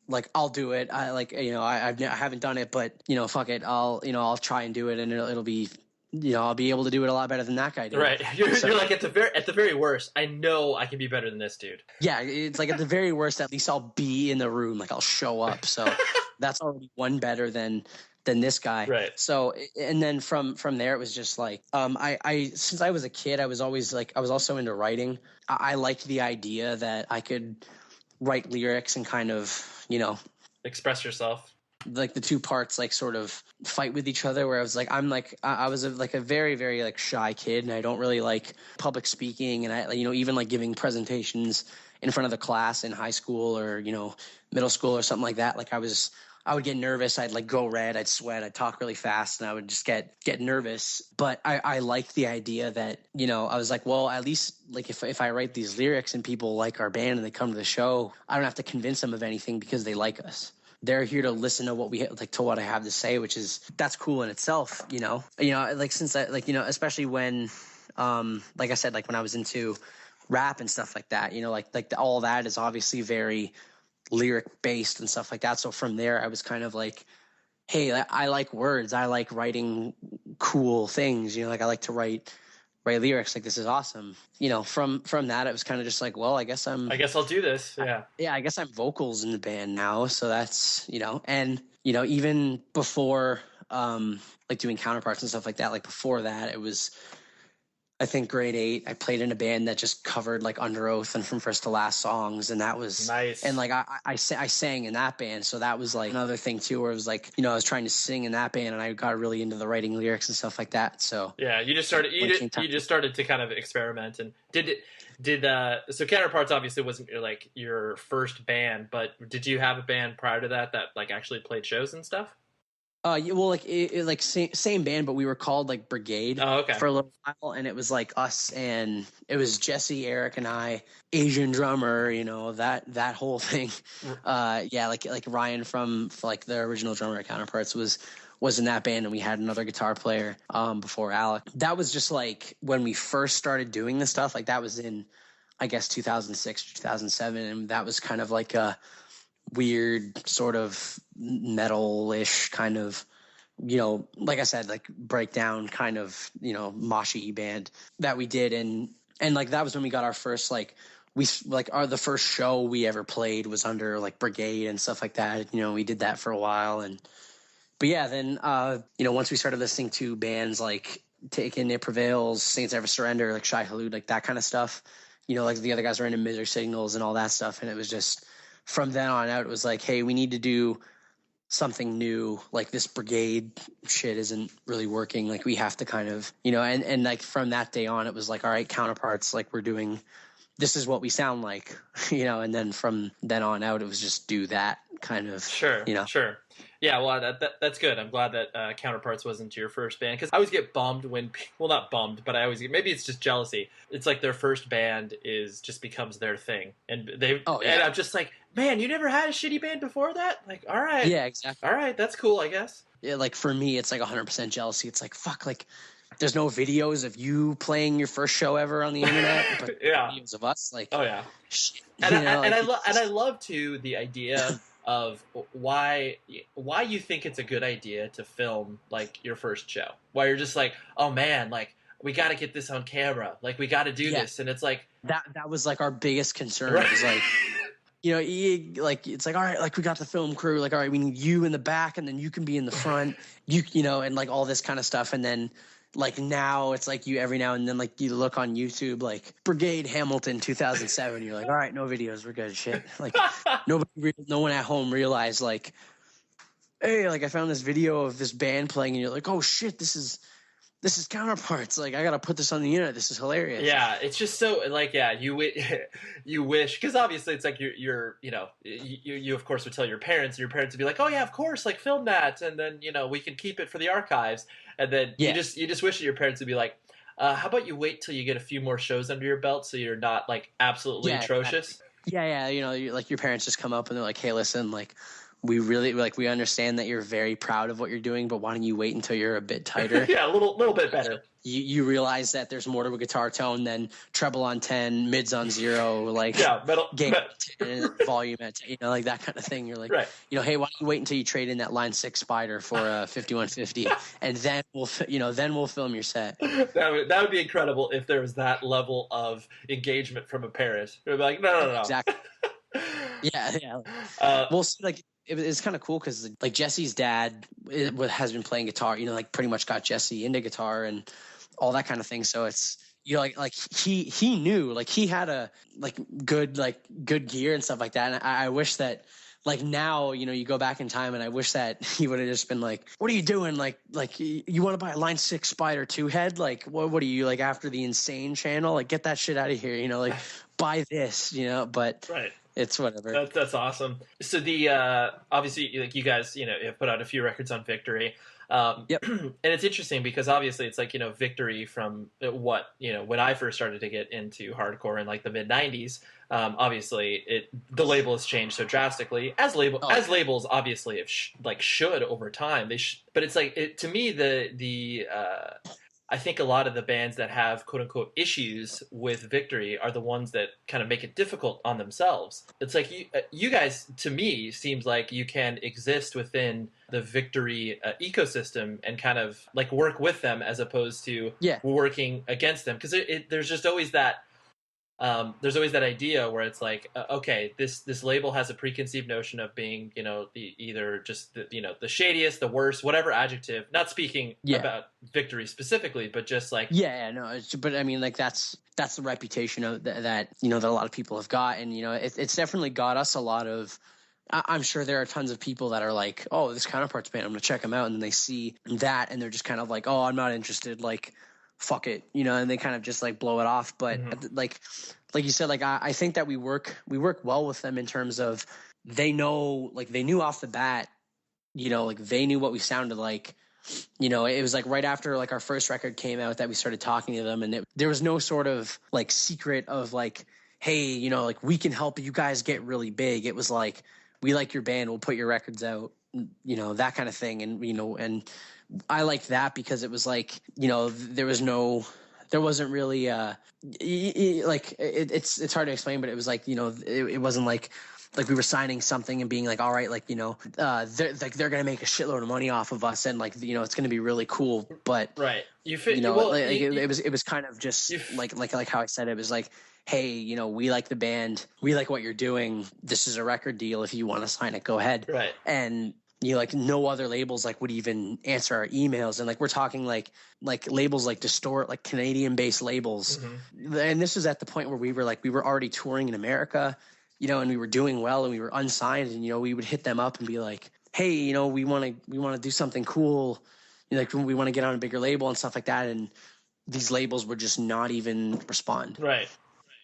like I'll do it. I like, you know, I haven't done it, but you know, fuck it. I'll try and do it and it'll be, you know, I'll be able to do it a lot better than that guy did. Right. You're like at the very worst, I know I can be better than this dude. Yeah, it's like at the very worst, at least I'll be in the room, like I'll show up. So that's already one better than this guy. Right. So, and then from there, it was just like, I since I was a kid, I was always like, I was also into writing. I liked the idea that I could write lyrics and kind of, you know, express yourself. Like the two parts like sort of fight with each other, where I was like, I was like a very, very like shy kid and I don't really like public speaking. And I, you know, even like giving presentations in front of the class in high school or, you know, middle school or something like that. Like I would get nervous. I'd like go red. I'd sweat. I'd talk really fast and I would just get nervous. But I liked the idea that, you know, I was like, well, at least like if I write these lyrics and people like our band and they come to the show, I don't have to convince them of anything because they like us. They're here to listen to what I have to say, which is, that's cool in itself, you know, like since I like, you know, especially when, like I said, like when I was into rap and stuff like that, you know, all that is obviously very lyric based and stuff like that. So from there, I was kind of like, hey, I like words. I like writing cool things, you know, like I like to write lyrics. Like, this is awesome. You know, from that, it was kind of just like, well, I guess I'll do this. Yeah. I guess I'm vocals in the band now. So that's, you know, and, you know, even before, like doing Counterparts and stuff like that, like before that, it was, I think grade 8, I played in a band that just covered like Under Oath and From First to Last songs. And that was nice. And like, I sang in that band. So that was like another thing too, where it was like, you know, I was trying to sing in that band and I got really into the writing lyrics and stuff like that. So yeah, you just started to kind of experiment. And so Counterparts obviously wasn't like your first band, but did you have a band prior to that like actually played shows and stuff? Yeah, well, like like same band, but we were called like Brigade Okay. for a little while, and it was like us, and it was Jesse, Eric, and I, Asian drummer, that whole thing. Yeah, like Ryan from like the original drummer at Counterparts was in that band, and we had another guitar player before Alec. That was just like when we first started doing this stuff. Like that was in, I guess, 2006 or 2007, and that was kind of like a weird sort of metal-ish kind of, like I said, like breakdown kind of, moshy band that we did. And like, that was when we got our first, like, the first show we ever played was under like Brigade and stuff like that. We did that for a while. But yeah, then, once we started listening to bands like Taken It Prevails, Saints Ever Surrender, like Shai Hulud, like that kind of stuff, like the other guys were into Misery Signals and all that stuff. And it was just, from then on out, it was like, hey, we need to do something new. Like this Brigade shit isn't really working. Like we have to kind of, and like from that day on, it was like, all right, Counterparts, like this is what we sound like, and then from then on out, it was just do that kind of, Sure. Yeah, well, that's good. I'm glad that Counterparts wasn't your first band, because I always get bummed when, well, not bummed, but I always get, maybe it's just jealousy. It's like their first band just becomes their thing, and and I'm just like, man, you never had a shitty band before that? Like, all right, yeah, exactly, all right, that's cool, I guess. Yeah, like for me, it's like 100% jealousy. It's like, fuck, like there's no videos of you playing your first show ever on the internet, but yeah, videos of us, like, oh yeah, shit, and I love too the idea of why you think it's a good idea to film like your first show, why you're just like, oh man, like we got to get this on camera, like we got to do this, and it's like that was like our biggest concern. Right. It was like, like it's like, all right, like we got the film crew, like all right, we need you in the back, and then you can be in the front, and like all this kind of stuff, and then. Like now it's like you every now and then, like you look on YouTube, like Brigade Hamilton 2007. You're like, all right, no videos. We're good. Shit. Like no one at home realized like, hey, like I found this video of this band playing and you're like, oh shit, this is Counterparts. Like I got to put this on the internet. This is hilarious. Yeah. It's just so like, yeah, you wish, cause obviously it's like you of course would tell your parents, and your parents would be like, oh yeah, of course, like film that. And then, we can keep it for the archives. And then you just wish that your parents would be like, how about you wait till you get a few more shows under your belt so you're not like absolutely atrocious? Yeah. Like your parents just come up and they're like, hey, listen, like we really we understand that you're very proud of what you're doing, but why don't you wait until you're a bit tighter? Yeah, a little bit better. You realize that there's more to a guitar tone than treble on 10, mids on 0, like gain volume at 10, like that kind of thing. You're like, right. Hey, why don't you wait until you trade in that Line 6 Spider for a 5150, and then we'll film your set. That would be incredible if there was that level of engagement from a parent. They'd be like, no. Exactly. Yeah. Well, see, like. It's kind of cool because like Jesse's dad has been playing guitar, like pretty much got Jesse into guitar and all that kind of thing. So it's, like he knew, like he had a good gear and stuff like that. And I wish that like now, you go back in time and I wish that he would have just been like, what are you doing? Like you want to buy a Line 6 Spider 2 head? Like what are you, like after the Insane channel? Like get that shit out of here, like buy this, but right. It's whatever. That's awesome. So the obviously, like you guys, have put out a few records on Victory. Yep. And it's interesting because obviously it's like, Victory from what, when I first started to get into hardcore in like the mid 90s, obviously the label has changed so drastically, as labels obviously have should over time. But it's like, to me, the I think a lot of the bands that have quote unquote issues with Victory are the ones that kind of make it difficult on themselves. It's like you guys, to me, seems like you can exist within the Victory ecosystem and kind of like work with them as opposed to working against them. Because there's just always that. There's always that idea where it's like, okay, this label has a preconceived notion of being, either just the shadiest, the worst, whatever adjective. Not speaking about Victory specifically, but just like but I mean, like that's the reputation of that that a lot of people have got, and it's definitely got us a lot of. I'm sure there are tons of people that are like, oh, this Counterparts band, I'm gonna check them out, and then they see that and they're just kind of like, oh, I'm not interested, like. Fuck it, and they kind of just like blow it off. But like you said, like I think that we work well with them in terms of they know, like they knew off the bat you know, like they knew what we sounded like. You know, it was like right after like our first record came out that we started talking to them, and there was no sort of like secret of like, hey, you know, like we can help you guys get really big. It was like, we like your band, we'll put your records out, you know, that kind of thing. And, you know, and I liked that because it was like, you know, there wasn't really like it's hard to explain, but it was like, you know, it wasn't like we were signing something and being like, all right, like, you know, they're gonna make a shitload of money off of us, and like, you know, it's gonna be really cool. But right, you fit, you know, well, like, it was kind of just like how I said, it was like, hey, you know, we like the band, we like what you're doing, this is a record deal, if you want to sign it, go ahead. Right. And you know, like no other labels like would even answer our emails, and like we're talking like labels like Distort, like Canadian based labels. And this was at the point where we were already touring in America, you know, and we were doing well and we were unsigned, and you know, we would hit them up and be like, hey, you know, we want to do something cool, you know, like we want to get on a bigger label and stuff like that, and these labels would just not even respond. Right.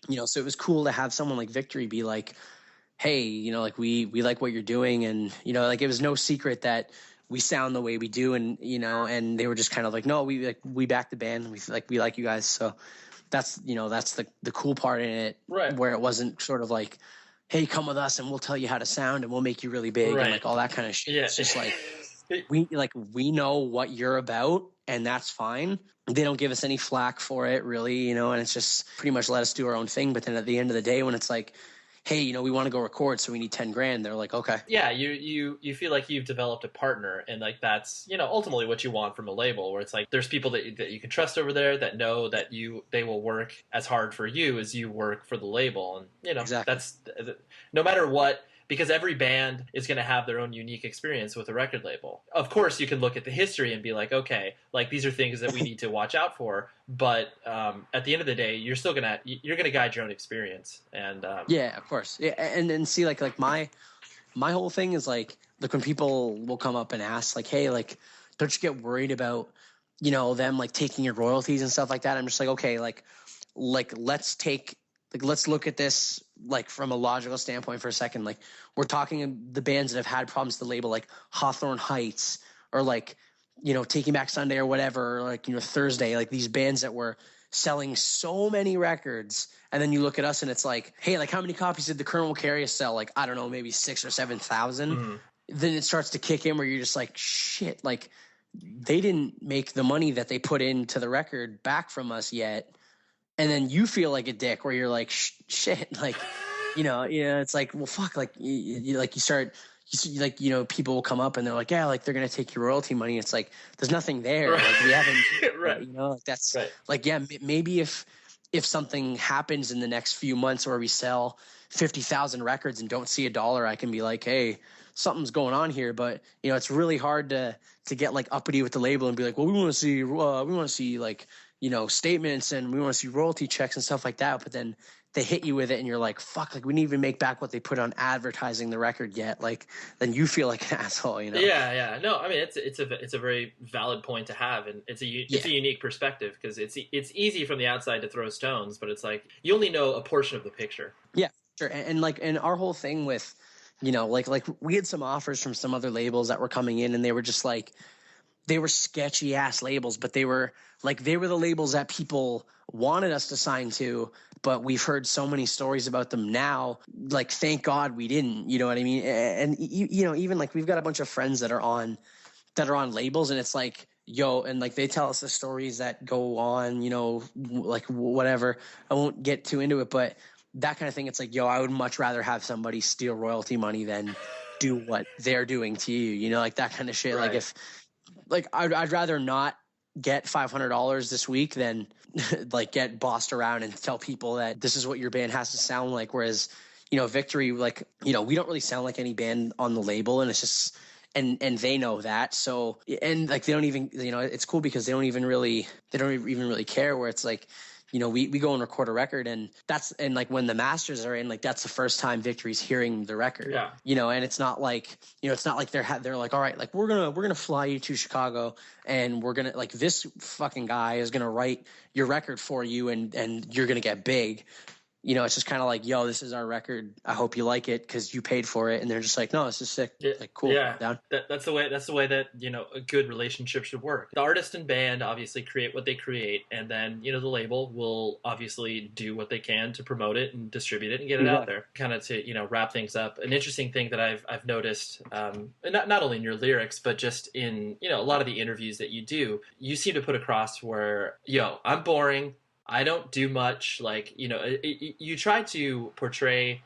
You know, so it was cool to have someone like Victory be like, hey, you know, like we like what you're doing, and you know, like it was no secret that we sound the way we do, and you know, and they were just kind of like, no, we back the band, we like you guys. So that's, you know, that's the cool part in it, right, where it wasn't sort of like, hey, come with us and we'll tell you how to sound and we'll make you really big, and like all that kind of shit. Yeah. It's just like we know what you're about, and that's fine. They don't give us any flack for it, really, you know, and it's just pretty much let us do our own thing. But then at the end of the day, when it's like, hey, you know, we want to go record, so we need 10 grand. They're like, okay. Yeah, you feel like you've developed a partner, and like that's, you know, ultimately what you want from a label, where it's like there's people that you can trust over there that know that they will work as hard for you as you work for the label, and you know, exactly. That's no matter what. Because every band is going to have their own unique experience with a record label. Of course, you can look at the history and be like, okay, like these are things that we need to watch out for. But at the end of the day, you're gonna guide your own experience. And yeah, of course. Yeah, and then see, like my whole thing is like when people will come up and ask, like, hey, like, don't you get worried about, you know, them like taking your royalties and stuff like that? I'm just like, okay, like let's look at this like from a logical standpoint for a second. Like we're talking the bands that have had problems with the label, like Hawthorne Heights, or like, you know, Taking Back Sunday or whatever, or like, you know, Thursday, like these bands that were selling so many records. And then you look at us and it's like, hey, like how many copies did the Colonel Carry sell? Like, I don't know, maybe 6,000 or 7,000. Mm-hmm. Then it starts to kick in where you're just like, shit, like they didn't make the money that they put into the record back from us yet. And then you feel like a dick where you're like, shit, like, you know, it's like, well, fuck, like, you start, like, you know, people will come up and they're like, yeah, like they're going to take your royalty money. It's like, there's nothing there. Right. Like we haven't, right. You know, like that's right. Like, yeah, maybe if something happens in the next few months where we sell 50,000 records and don't see $1, I can be like, hey, something's going on here. But, you know, it's really hard to get like uppity with the label and be like, well, we want to see like, you know, statements and we want to see royalty checks and stuff like that. But then they hit you with it and you're like, fuck, like we didn't even make back what they put on advertising the record yet. Like, then you feel like an asshole, you know? Yeah. No, I mean, it's a very valid point to have. And it's a unique perspective, because it's easy from the outside to throw stones, but it's like, you only know a portion of the picture. Yeah, sure. And our whole thing with, you know, like we had some offers from some other labels that were coming in, and they were just like, they were sketchy ass labels, but they were the labels that people wanted us to sign to, but we've heard so many stories about them now. Like, thank God we didn't, you know what I mean? And you know, even like we've got a bunch of friends that are on labels, and it's like, yo, and like they tell us the stories that go on, you know, like whatever. I won't get too into it, but that kind of thing. It's like, yo, I would much rather have somebody steal royalty money than do what they're doing to you, you know, like that kind of shit. Right. Like if, like I'd rather not get $500 this week than like get bossed around and tell people that this is what your band has to sound like. Whereas, you know, Victory, like, you know, we don't really sound like any band on the label, and it's just, and they know that. So, and like, they don't even, you know, it's cool because they don't even really care, where it's like, you know, we go and record a record, and like when the masters are in, like that's the first time Victory's hearing the record. Yeah. You know, and it's not like, you know, it's not like they're like, all right, like we're gonna fly you to Chicago, and we're gonna, like, this fucking guy is gonna write your record for you, and you're gonna get big. you know, it's just kind of like, yo, this is our record. I hope you like it because you paid for it. And they're just like, no, this is sick. Yeah, like, cool. Yeah, Down. that's the way that, you know, a good relationship should work. The artist and band obviously create what they create, and then, you know, the label will obviously do what they can to promote it and distribute it and get it out there. Kind of to, you know, wrap things up. An interesting thing that I've noticed, not only in your lyrics, but just in, you know, a lot of the interviews that you do, you seem to put across where, yo, I'm boring. I don't do much. Like, you know, you try to portray,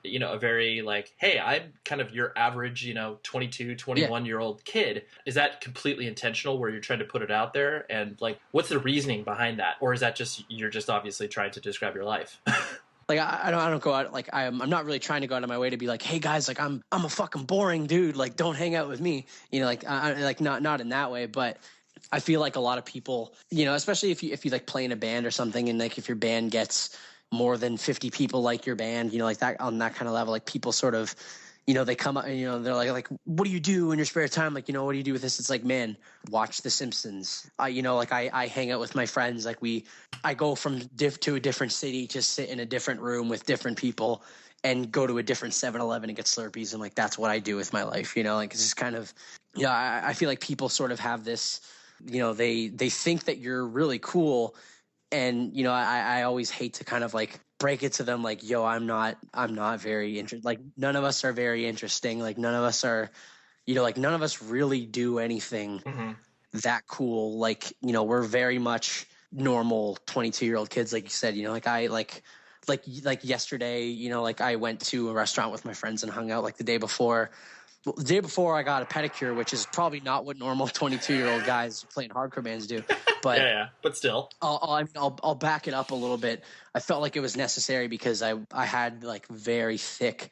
you know, a very like, hey, I'm kind of your average, you know, 22, 21-year-old kid. Is that completely intentional where you're trying to put it out there? And like, what's the reasoning behind that? Or is that just, you're just obviously trying to describe your life? Like, I don't go out, like, I'm not really trying to go out of my way to be like, hey guys, like I'm a fucking boring dude. Like, don't hang out with me. You know, like, like not in that way, but I feel like a lot of people, you know, especially if you like play in a band or something, and like if your band gets more than 50 people like your band, you know, like that on that kind of level, like people sort of, you know, they come up and, you know, they're like, what do you do in your spare time? Like, you know, what do you do with this? It's like, man, watch The Simpsons. You know, like I hang out with my friends. Like I go from to a different city, just sit in a different room with different people and go to a different 7-Eleven and get Slurpees. And like, that's what I do with my life, you know, like it's just kind of, yeah, I feel like people sort of have this, you know, they think that you're really cool. And, you know, I always hate to kind of like break it to them like, yo, I'm not very interested. Like, none of us are very interesting. Like, none of us are, you know, like none of us really do anything that cool. Like, you know, we're very much normal 22-year-old kids. Like you said, you know, like I like yesterday, you know, like I went to a restaurant with my friends and hung out. Like the day before I got a pedicure, which is probably not what normal 22-year-old guys playing hardcore bands do. But yeah, but still, I'll back it up a little bit. I felt like it was necessary because I had like very thick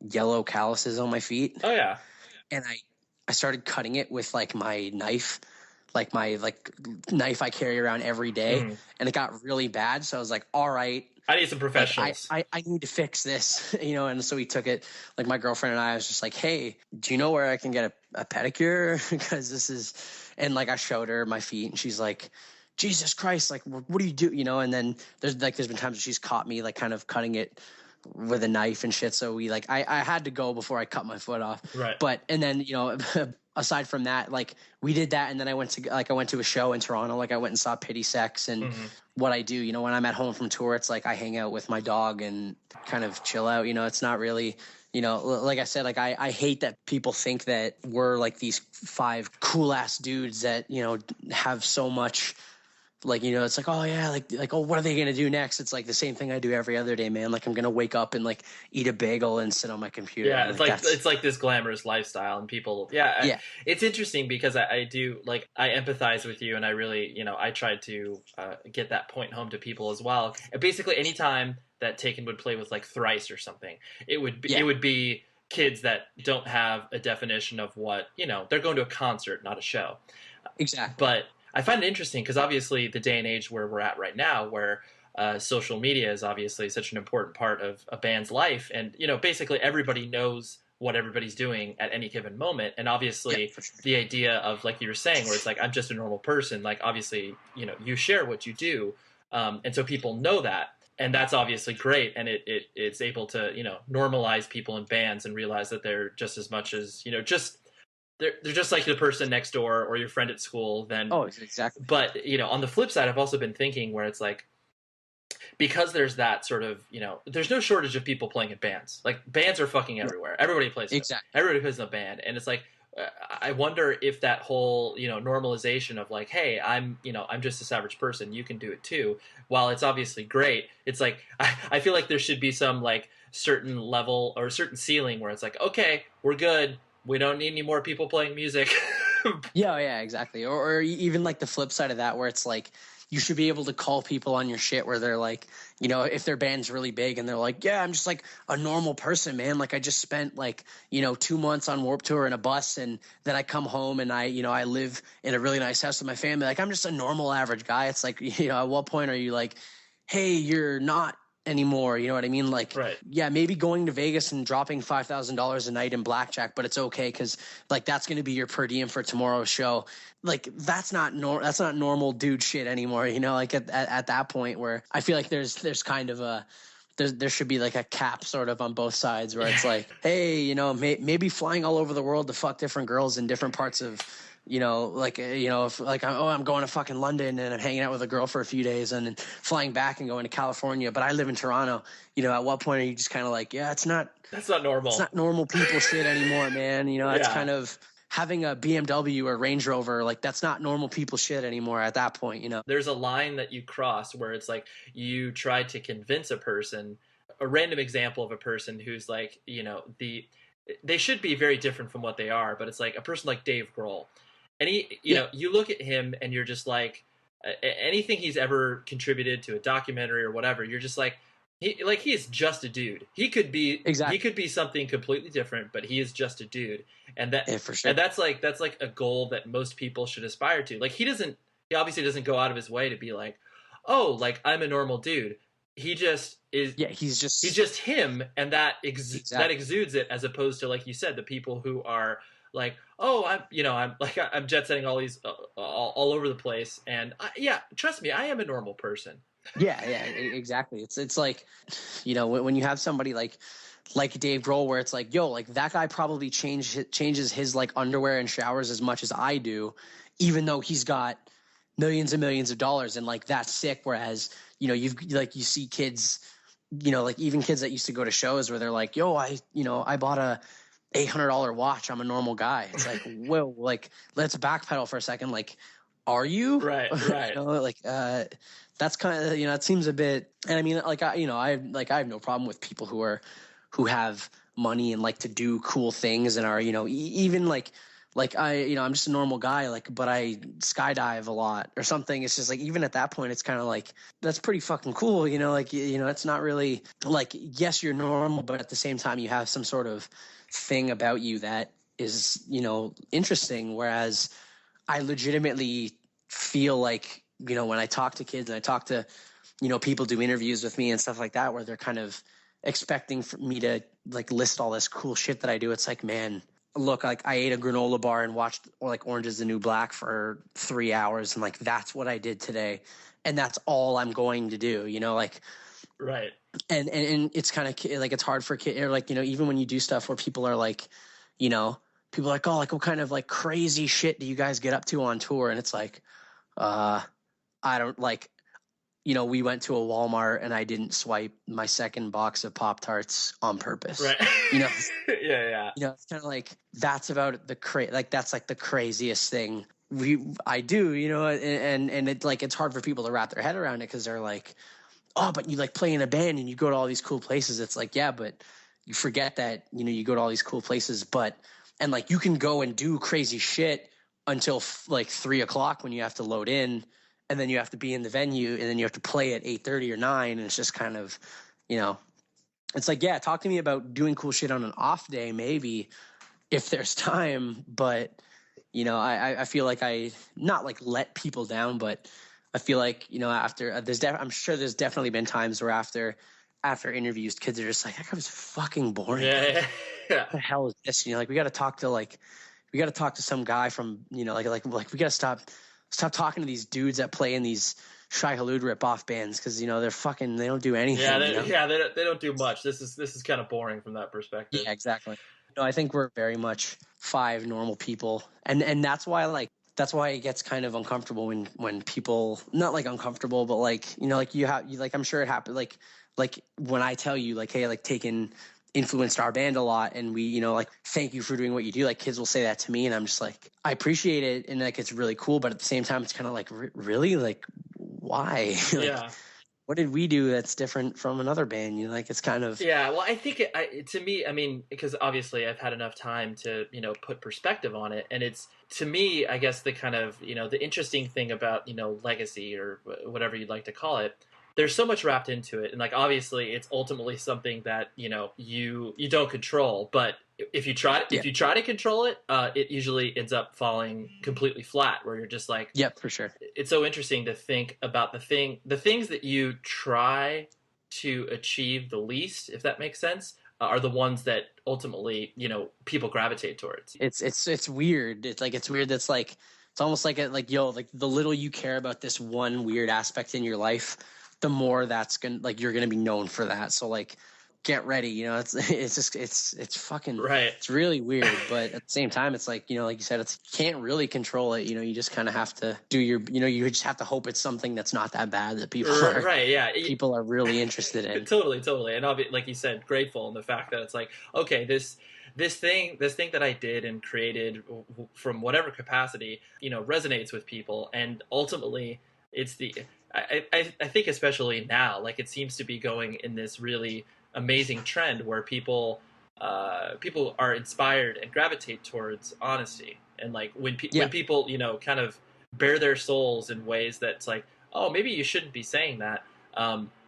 yellow calluses on my feet. Oh yeah. And I started cutting it with like my knife, like my knife I carry around every day, and it got really bad. So I was like, all right, I need some professionals. I need to fix this, you know. And so we took it, like my girlfriend and I was just like, hey, do you know where I can get a pedicure? Because this is, and like I showed her my feet and she's like, Jesus Christ, like what do you do? You know, and then there's been times where she's caught me like kind of cutting it with a knife and shit. So we like, I had to go before I cut my foot off. Right. But, and then, you know, aside from that, like we did that. And then I went to a show in Toronto. Like I went and saw Pity Sex, and what I do, you know, when I'm at home from tour, it's like I hang out with my dog and kind of chill out. You know, it's not really, you know, like I said, like I hate that people think that we're like these 5 cool ass dudes that, you know, have so much, like, you know, it's like, oh yeah, like, oh, what are they going to do next? It's like the same thing I do every other day, man. Like I'm going to wake up and like eat a bagel and sit on my computer. Yeah. It's like this glamorous lifestyle, and people, it's interesting because I do, like, I empathize with you, and I really, you know, I tried to get that point home to people as well. And basically anytime that Taken would play with like Thrice or something, it would be kids that don't have a definition of what, you know, they're going to a concert, not a show. Exactly. But I find it interesting because obviously the day and age where we're at right now, where social media is obviously such an important part of a band's life, and, you know, basically everybody knows what everybody's doing at any given moment. And obviously the idea of, like you were saying, where it's like, I'm just a normal person, like obviously, you know, you share what you do. And so people know that. And that's obviously great. And it's able to, you know, normalize people in bands and realize that they're just as much as, you know, just they're just like the person next door or your friend at school. Then, oh, exactly. But, you know, on the flip side, I've also been thinking where it's like, because there's that sort of, you know, there's no shortage of people playing in bands. Like bands are fucking everywhere. Everybody plays. Exactly. Everybody plays in a band, and it's like, I wonder if that whole, you know, normalization of like, hey, I'm just this average person, you can do it too. While it's obviously great, it's like I feel like there should be some like certain level or certain ceiling where it's like, okay, we're good. We don't need any more people playing music. Yeah, exactly. Or even like the flip side of that, where it's like you should be able to call people on your shit where they're like, you know, if their band's really big and they're like, yeah, I'm just like a normal person, man. Like I just spent like, you know, 2 months on Warped Tour in a bus, and then I come home and I live in a really nice house with my family. Like I'm just a normal average guy. It's like, you know, at what point are you like, hey, you're not anymore. You know what I mean? Like, right. yeah, maybe going to Vegas and dropping $5,000 a night in blackjack, but it's okay because like that's going to be your per diem for tomorrow's show. Like that's not normal dude shit anymore. You know, like at that point where I feel like there's kind of a there should be like a cap sort of on both sides where it's like, hey, you know, maybe flying all over the world to fuck different girls in different parts of, you know, like, you know, if like, I'm going to fucking London and I'm hanging out with a girl for a few days and then flying back and going to California, but I live in Toronto, you know, at what point are you just kind of like, yeah, that's not normal. It's not normal people shit anymore, man. You know, it's kind of having a BMW or Range Rover, like that's not normal people shit anymore at that point, you know. There's a line that you cross where it's like you try to convince a person, a random example of a person who's like, you know, they should be very different from what they are, but it's like a person like Dave Grohl. And he, you know, you look at him and you're just like, anything he's ever contributed to a documentary or whatever, you're just like, he is just a dude. He could be something completely different, but he is just a dude. And that, for sure. And that's like a goal that most people should aspire to. Like he obviously doesn't go out of his way to be like, oh, like I'm a normal dude. He just is. Yeah, he's just him, and that exudes it, as opposed to, like you said, the people who are like, oh, I'm jet setting all these all over the place, and trust me, I am a normal person. Yeah, exactly. It's like, you know, when you have somebody like Dave Grohl, where it's like, yo, like that guy probably changes his like underwear and showers as much as I do, even though he's got millions and millions of dollars, and like that's sick. Whereas, you know, you see kids, you know, like even kids that used to go to shows where they're like, yo, I bought a $800 watch. I'm a normal guy. It's like, whoa, like let's backpedal for a second. Like, are you? Right. You know, like, that's kind of, you know, it seems a bit, and I mean, like, I have no problem with people who have money and like to do cool things and are, you know, even like I, you know, I'm just a normal guy, like, but I skydive a lot or something. It's just like, even at that point, it's kind of like, that's pretty fucking cool. You know, like, you know, it's not really like, yes, you're normal, but at the same time, you have some sort of thing about you that is, you know, interesting. Whereas I legitimately feel like, you know, when I talk to kids and I talk to, you know, people do interviews with me and stuff like that, where they're kind of expecting for me to like list all this cool shit that I do. It's like, man, look, like I ate a granola bar and watched like Orange is the New Black for 3 hours. And like, that's what I did today. And that's all I'm going to do, you know, like, right. And it's kind of like, it's hard for kids, or like, you know, even when you do stuff where people are like, you know, people are like, oh, like what kind of like crazy shit do you guys get up to on tour? And it's like, I don't like, you know, we went to a Walmart and I didn't swipe my second box of Pop-Tarts on purpose. Right. You know? Yeah. You know, it's kind of like, that's about like, that's like the craziest thing I do, you know, and it like, it's hard for people to wrap their head around it because they're like, oh, but you like play in a band and you go to all these cool places. It's like, yeah, but you forget that, you know, you go to all these cool places, and like you can go and do crazy shit until like 3:00 when you have to load in, and then you have to be in the venue, and then you have to play at 8:30 or 9. And it's just kind of, you know, it's like, yeah, talk to me about doing cool shit on an off day, maybe if there's time. But, you know, I feel like I not like let people down, but I feel like, you know, after I'm sure there's definitely been times where after interviews, kids are just like, that guy was fucking boring. Yeah. What the hell is this? You know, like we got to talk to some guy from, you know, like we got to stop talking to these dudes that play in these Shai Hulud rip-off bands, because, you know, they don't do anything. They don't do much. This is kind of boring from that perspective. Yeah, exactly. No, I think we're very much 5 normal people, and that's why it gets kind of uncomfortable when people, not like uncomfortable, but like, you know, like you like, I'm sure it happened, like when I tell you like, hey, like Taken influenced our band a lot, and we, you know, like, thank you for doing what you do, like kids will say that to me, and I'm just like, I appreciate it, and like it's really cool, but at the same time it's kind of like, really, like, why? Like, yeah, what did we do that's different from another band? You know, like, it's kind of, yeah. Well, I think to me, I mean, because obviously I've had enough time to, you know, put perspective on it, and it's, to me, I guess the kind of, you know, the interesting thing about, you know, legacy or whatever you'd like to call it, there's so much wrapped into it, and like obviously it's ultimately something that, you know, you don't control, but if you try to control it, it usually ends up falling completely flat, where you're just like, yep, for sure. It's so interesting to think about the things that you try to achieve the least, if that makes sense, are the ones that ultimately, people gravitate towards. It's weird. It's weird. That's like, it's almost like like the little you care about this one weird aspect in your life, the more that's you're gonna be known for that. So like, get ready. It's fucking right. It's really weird, but at the same time, it's like, like you said, you can't really control it. You just kind of have to do your, you just have to hope it's something that's not that bad that people are right. Yeah, people are really interested in. Totally, and I'll be, like you said, grateful in the fact that it's like, okay, this thing that I did and created from whatever capacity, resonates with people, and ultimately, it's I think especially now, like it seems to be going in this really amazing trend where people are inspired and gravitate towards honesty, and like when people kind of bare their souls in ways that's like, oh, maybe you shouldn't be saying that,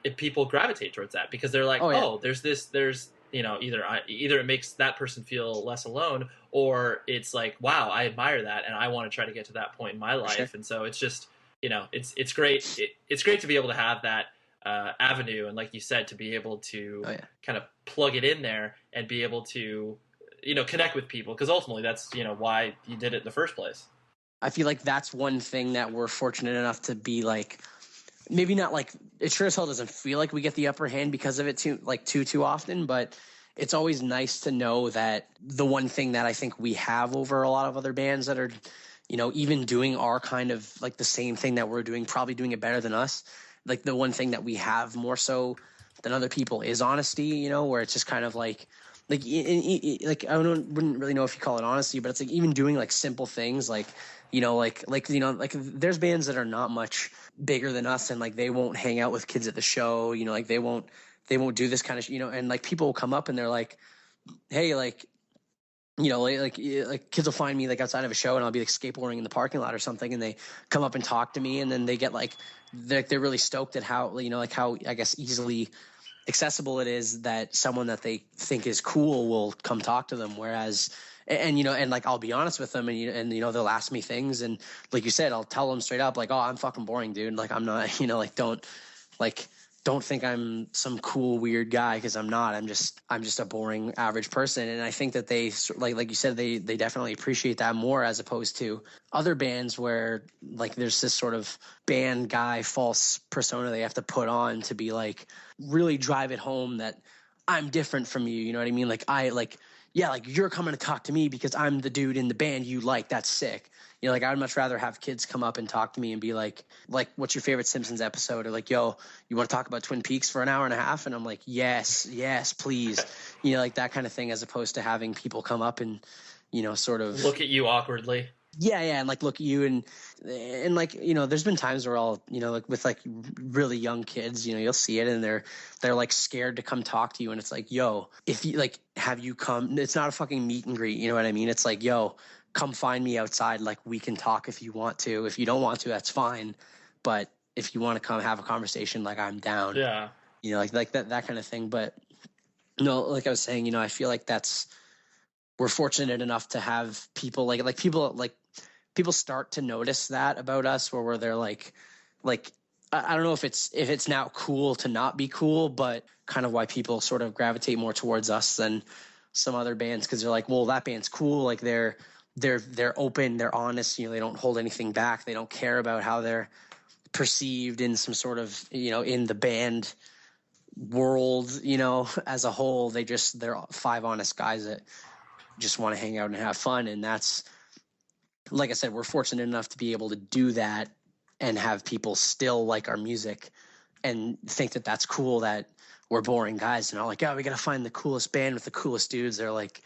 if people gravitate towards that because they're like, there's either it makes that person feel less alone, or it's like, wow, I admire that and I want to try to get to that point in my life. Sure. And so it's just, it's great. It's great to be able to have that avenue, and like you said, to be able to kind of plug it in there and be able to connect with people, because ultimately that's why you did it in the first place. I feel like that's one thing that we're fortunate enough to be like, maybe not like, it sure as hell doesn't feel like we get the upper hand because of it too often, but it's always nice to know that the one thing that I think we have over a lot of other bands that are even doing our kind of like the same thing that we're doing, probably doing it better than us. Like the one thing that we have more so than other people is honesty, where it's just kind of like I wouldn't really know if you call it honesty, but it's like even doing like simple things like there's bands that are not much bigger than us, and like they won't hang out with kids at the show, like they won't do this kind of and like people will come up and they're like, hey, like like kids will find me like outside of a show and I'll be like skateboarding in the parking lot or something, and they come up and talk to me, and then they get like they're really stoked at how like how I guess easily accessible it is that someone that they think is cool will come talk to them. Whereas and like I'll be honest with them, and they'll ask me things, and like you said, I'll tell them straight up like, oh, I'm fucking boring, dude. Like I'm not, like don't think I'm some cool weird guy, because I'm not. I'm just a boring average person. And I think that they like you said, they definitely appreciate that more, as opposed to other bands where like there's this sort of band guy false persona they have to put on to be like really drive it home that I'm different from you. You know what I mean? Like you're coming to talk to me because I'm the dude in the band you like. That's sick. Like I'd much rather have kids come up and talk to me and be like, what's your favorite Simpsons episode? Or like, yo, you want to talk about Twin Peaks for an hour and a half? And I'm like, yes, please. Like that kind of thing, as opposed to having people come up and, sort of look at you awkwardly. Yeah. And like look at you and like, there's been times where I'll, like with like really young kids, you'll see it and they're like scared to come talk to you. And it's like, yo, if you like, have you come, it's not a fucking meet and greet. You know what I mean? It's like, yo, come find me outside. Like we can talk if you want to. If you don't want to, that's fine. But if you want to come have a conversation, like I'm down. Yeah. Like that kind of thing. But no, like I was saying, I feel like we're fortunate enough to have people like people start to notice that about us, where they're like, I don't know if it's now cool to not be cool, but kind of why people sort of gravitate more towards us than some other bands. Cause they're like, well, that band's cool. Like they're open, they're honest, they don't hold anything back. They don't care about how they're perceived in some sort of, in the band world, as a whole. They're 5 honest guys that just want to hang out and have fun. And that's, like I said, we're fortunate enough to be able to do that and have people still like our music and think that that's cool, that we're boring guys and all like, oh, we got to find the coolest band with the coolest dudes. They're like,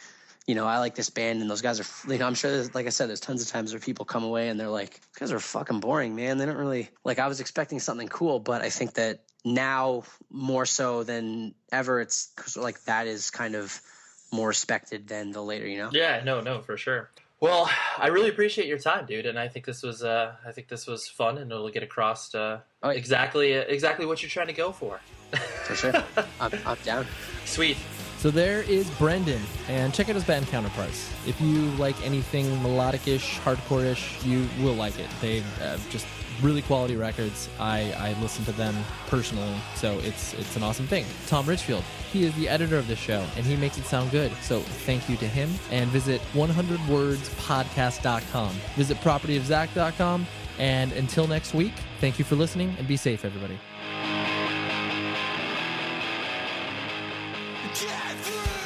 I like this band and those guys are, I'm sure like I said, there's tons of times where people come away and they're like, these guys are fucking boring, man. They don't really like, I was expecting something cool, but I think that now more so than ever, it's like that is kind of more respected than the later, Yeah, no, for sure. Well, I really appreciate your time, dude, and I think this was fun, and it'll get across exactly what you're trying to go for. For sure, I'm down. Sweet. So there is Brendan, and check out his band Counterparts. If you like anything melodic-ish, hardcore-ish, you will like it. They just really quality records. I listen to them personally, so it's an awesome thing. Tom Richfield, he is the editor of this show, and he makes it sound good. So thank you to him. And visit 100wordspodcast.com. Visit propertyofzach.com. And until next week, thank you for listening, and be safe, everybody. Get through!